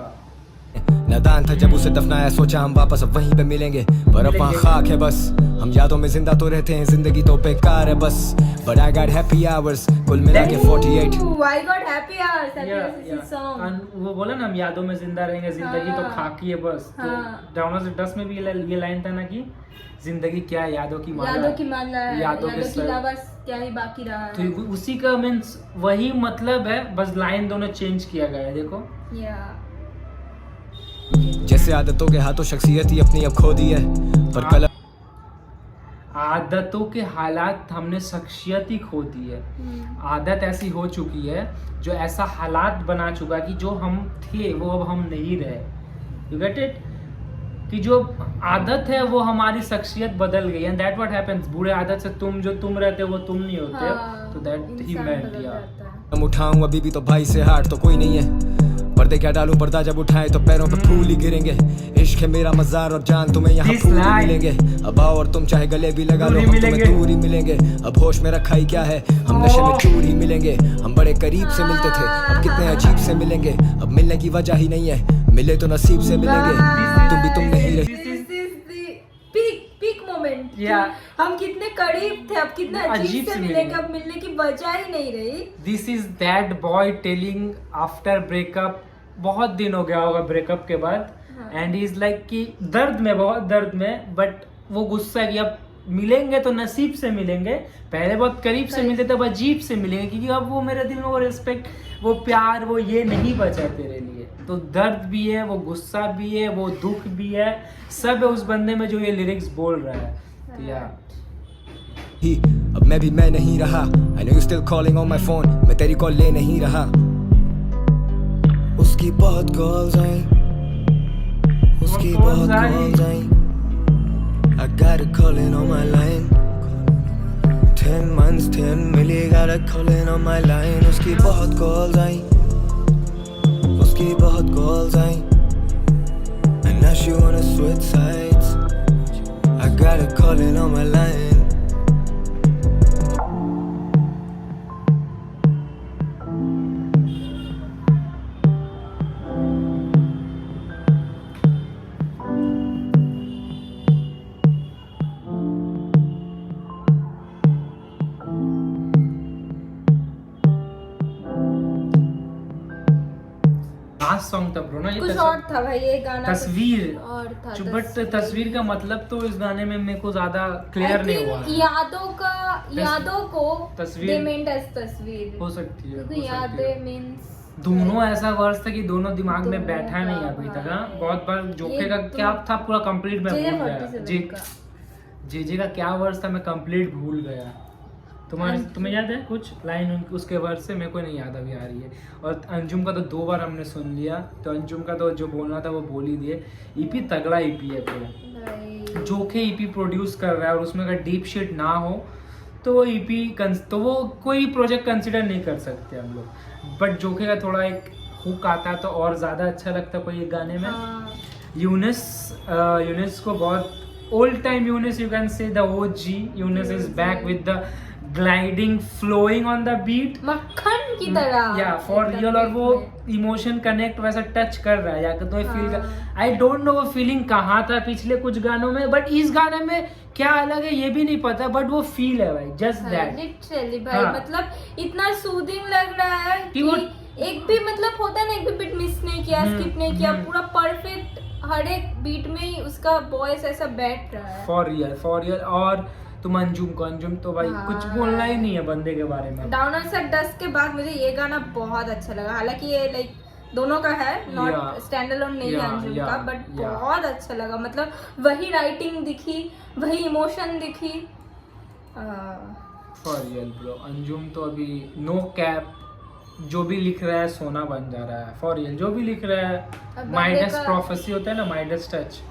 नादान था जब उसे दफनाया, सोचा हम वापस अब वहीं पे मिलेंगे, पर अब वहाँ खाक है बस। हम यादों में जिंदा तो रहते हैं, जिंदगी तो बेकार है बस। But I got happy hours, कुल मिला के 48। I got happy hours, happy hours is his song. वो बोला ना हम यादों में जिंदा रहेंगे, जिंदगी तो हाँ। खाकी है बस। हाँ। तो डाउन ऑफ द डस्ट में भी ये लाइन था ना कि जिंदगी क्या है, यादों की माला। यादों की माला है, यादों के की सर। अलावा क्या ही बाकी रहा है। तो उसी का मीन्स वही मतलब है, बस लाइन दोनों चेंज किया गया है। देखो जैसे आदतों के हाथों शख्सियत ही अपनी अब खो दी है, पर कल आदतों के हालात हमने शख्सियत ही खो दी है। आदत ऐसी हो चुकी है, जो ऐसा हालात बना चुका कि जो हम थे वो अब हम नहीं रहे। You get it? कि जो आदत है वो हमारी शख्सियत बदल गई है। That what happens. बुरे आदत से तुम जो तुम रहते हो वो तुम नहीं होते। हाँ, तो दैट ही मेंट या हम उठाऊं अभी भी तो भाई से हाथ तो कोई नहीं है। पर्दे क्या डालूं, पर्दा जब उठाए तो पैरों पे फूल ही गिरेंगे। इश्क है मेरा मजार और जान तुम्हें यहाँ फूल ही मिलेंगे। अब आओ और तुम चाहे गले भी लगा लो, हम तुम्हें दूर ही मिलेंगे। अब होश में रखा ही क्या है, हम नशे में चूर ही मिलेंगे। हम बड़े करीब से मिलते थे, अब कितने अजीब से मिलेंगे। अब मिलने की वजह ही नहीं है, मिले तो नसीब से मिलेंगे। तुम भी तुम नहीं रहे। Peak moment. Yeah. हम कितने करीब थे, अब कितने अजीब से मिलेंगे, अब मिलने की वजह ही नहीं रही। This is that boy telling after breakup. बहुत दिन हो गया होगा ब्रेकअप के बाद, एंड इज लाइक कि दर्द में, बहुत दर्द में, बट वो गुस्सा है कि अब मिलेंगे तो नसीब से मिलेंगे। पहले बहुत करीब से मिलते थे, अब अजीब से मिलेंगे, क्योंकि अब वो मेरे दिल में वो रिस्पेक्ट, वो प्यार, वो ये नहीं बचा तेरे लिए। तो दर्द भी है, वो गुस्सा भी है, वो दुख भी है, सब है उस बंदे में जो ये लिरिक्स बोल रहा है। तो यार ही अब मैं भी मैं नहीं रहा। I know you still calling on my phone, मैं तेरी कॉल ले नहीं रहा। उसकी बहुत कॉल्स आई, उसकी बहुत calls I. I got a calling on my line. 10 months, 10 million, got a calling on my line. उसकी बहुत कॉल्स आई, उसकी बहुत calls I. And now she wanna switch sides. I got a calling on my line. Last song था bro ना ये। कुछ और था भाई ये गाना, तस्वीर और था। बट तस्वीर का मतलब तो इस गाने में मेरे को ज्यादा क्लियर नहीं हुआ है। यादों को तस्वीर they meant as तस्वीर हो सकती है, क्योंकि यादें मींस दोनों ऐसा वर्ष था कि दोनों दिमाग में बैठा नहीं अभी तक। हाँ, बहुत बार जोखे का क्या था पूरा कंप्लीट मैं भूल गया। जेजे का क्या वर्ष था मैं कंप्लीट भूल गया। तुम्हें याद है कुछ लाइन उसके वर्ष से? मेरे को नहीं याद अभी आ रही है। और अंजुम का तो 2 बार हमने सुन लिया, तो अंजुम का तो जो बोलना था वो बोल ही दिए। ईपी तगड़ा ईपी है पूरा। जोखे ईपी प्रोड्यूस कर रहा है और उसमें अगर डीप शिट ना हो तो वो ईपी तो वो कोई प्रोजेक्ट कंसिडर नहीं कर सकते हम लोग। बट जोखे का थोड़ा एक हुक आता तो और ज़्यादा अच्छा लगता कोई एक गाने में। यूनिस को बहुत old time Yunus, you can say the OG Yunus is back with the gliding flowing on the beat, मक्खन की तरह। या फॉर रियल। और वो इमोशन कनेक्ट वैसा टच कर रहा है, या तो फील कर। आई डोंट नो वो फीलिंग कहाँ था पिछले कुछ गानों में, बट इस गाने में क्या अलग है ये भी नहीं पता, बट वो फील है भाई, जस्ट दैट। लिटरली भाई मतलब इतना सूदिंग लग रहा है कि वो एक भी मतलब होता है ना, एक भी बीट मिस नहीं किया, स्किप नहीं किया, पूरा परफेक्ट हर एक बीट में ही उसका वॉइस ऐसा बैठ रहा है। For real. और तुम अंजुम तो भाई कुछ बोलना ही नहीं है बंदे के बारे में। डाउनर से डस्ट के बाद मुझे ये गाना बहुत अच्छा लगा। हालांकि ये लाइक दोनों का है, नॉट स्टैंड अलोन नहीं है अंजुम का, बट बहुत अच्छा लगा। मतलब वही राइटिंग दिखी, वही इमोशन दिखी। फॉर रियल ब्रो, अंजुम तो अभी नो कैप जो भी लिख रहा है सोना बन जा रहा है। फॉर रियल जो भी लिख रहा है, माइडस प्रोफेसी होता है ना, माइडस टच।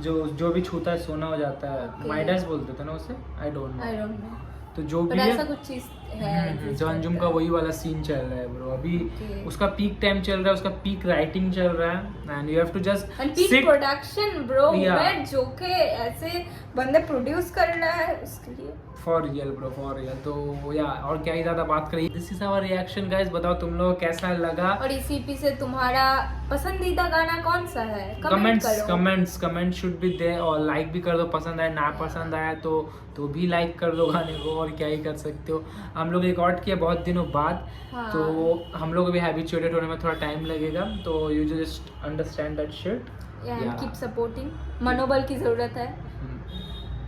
जो भी छूता है सोना हो जाता है। माइडस बोलते थे ना उसे, आई डोंट नो। तो जो भी ऐसा कुछ चीज है जॉनजुम का वही वाला सीन चल रहा है ब्रो अभी। Okay. उसका पीक टाइम चल रहा है, उसका पीक राइटिंग चल रहा है and you have to just and peak production bro. Yeah. मैं जो के ऐसे बंदे प्रोड्यूस कर रहा है उसके लिए for real bro, for real. तो या और क्या ही ज्यादा बात करें, this is our reaction guys. बताओ तुम लोगों को कैसा लगा। और इस EP से तुम्हारा पसंदीदा गाना कौन सा है? कमेंट्स शुड बी देयर और लाइक भी कर दो, पसंद आया ना पसंद आया तो भी लाइक कर दो गाने को, और क्या ही कर सकते हो। हम लोग रिकॉर्ड किया बहुत दिनों बाद, हाँ। तो हम लोग भी हैबिचुएटेड होने में थोड़ा टाइम लगेगा, तो you just understand that shit and keep supporting. मनोबल की जरूरत है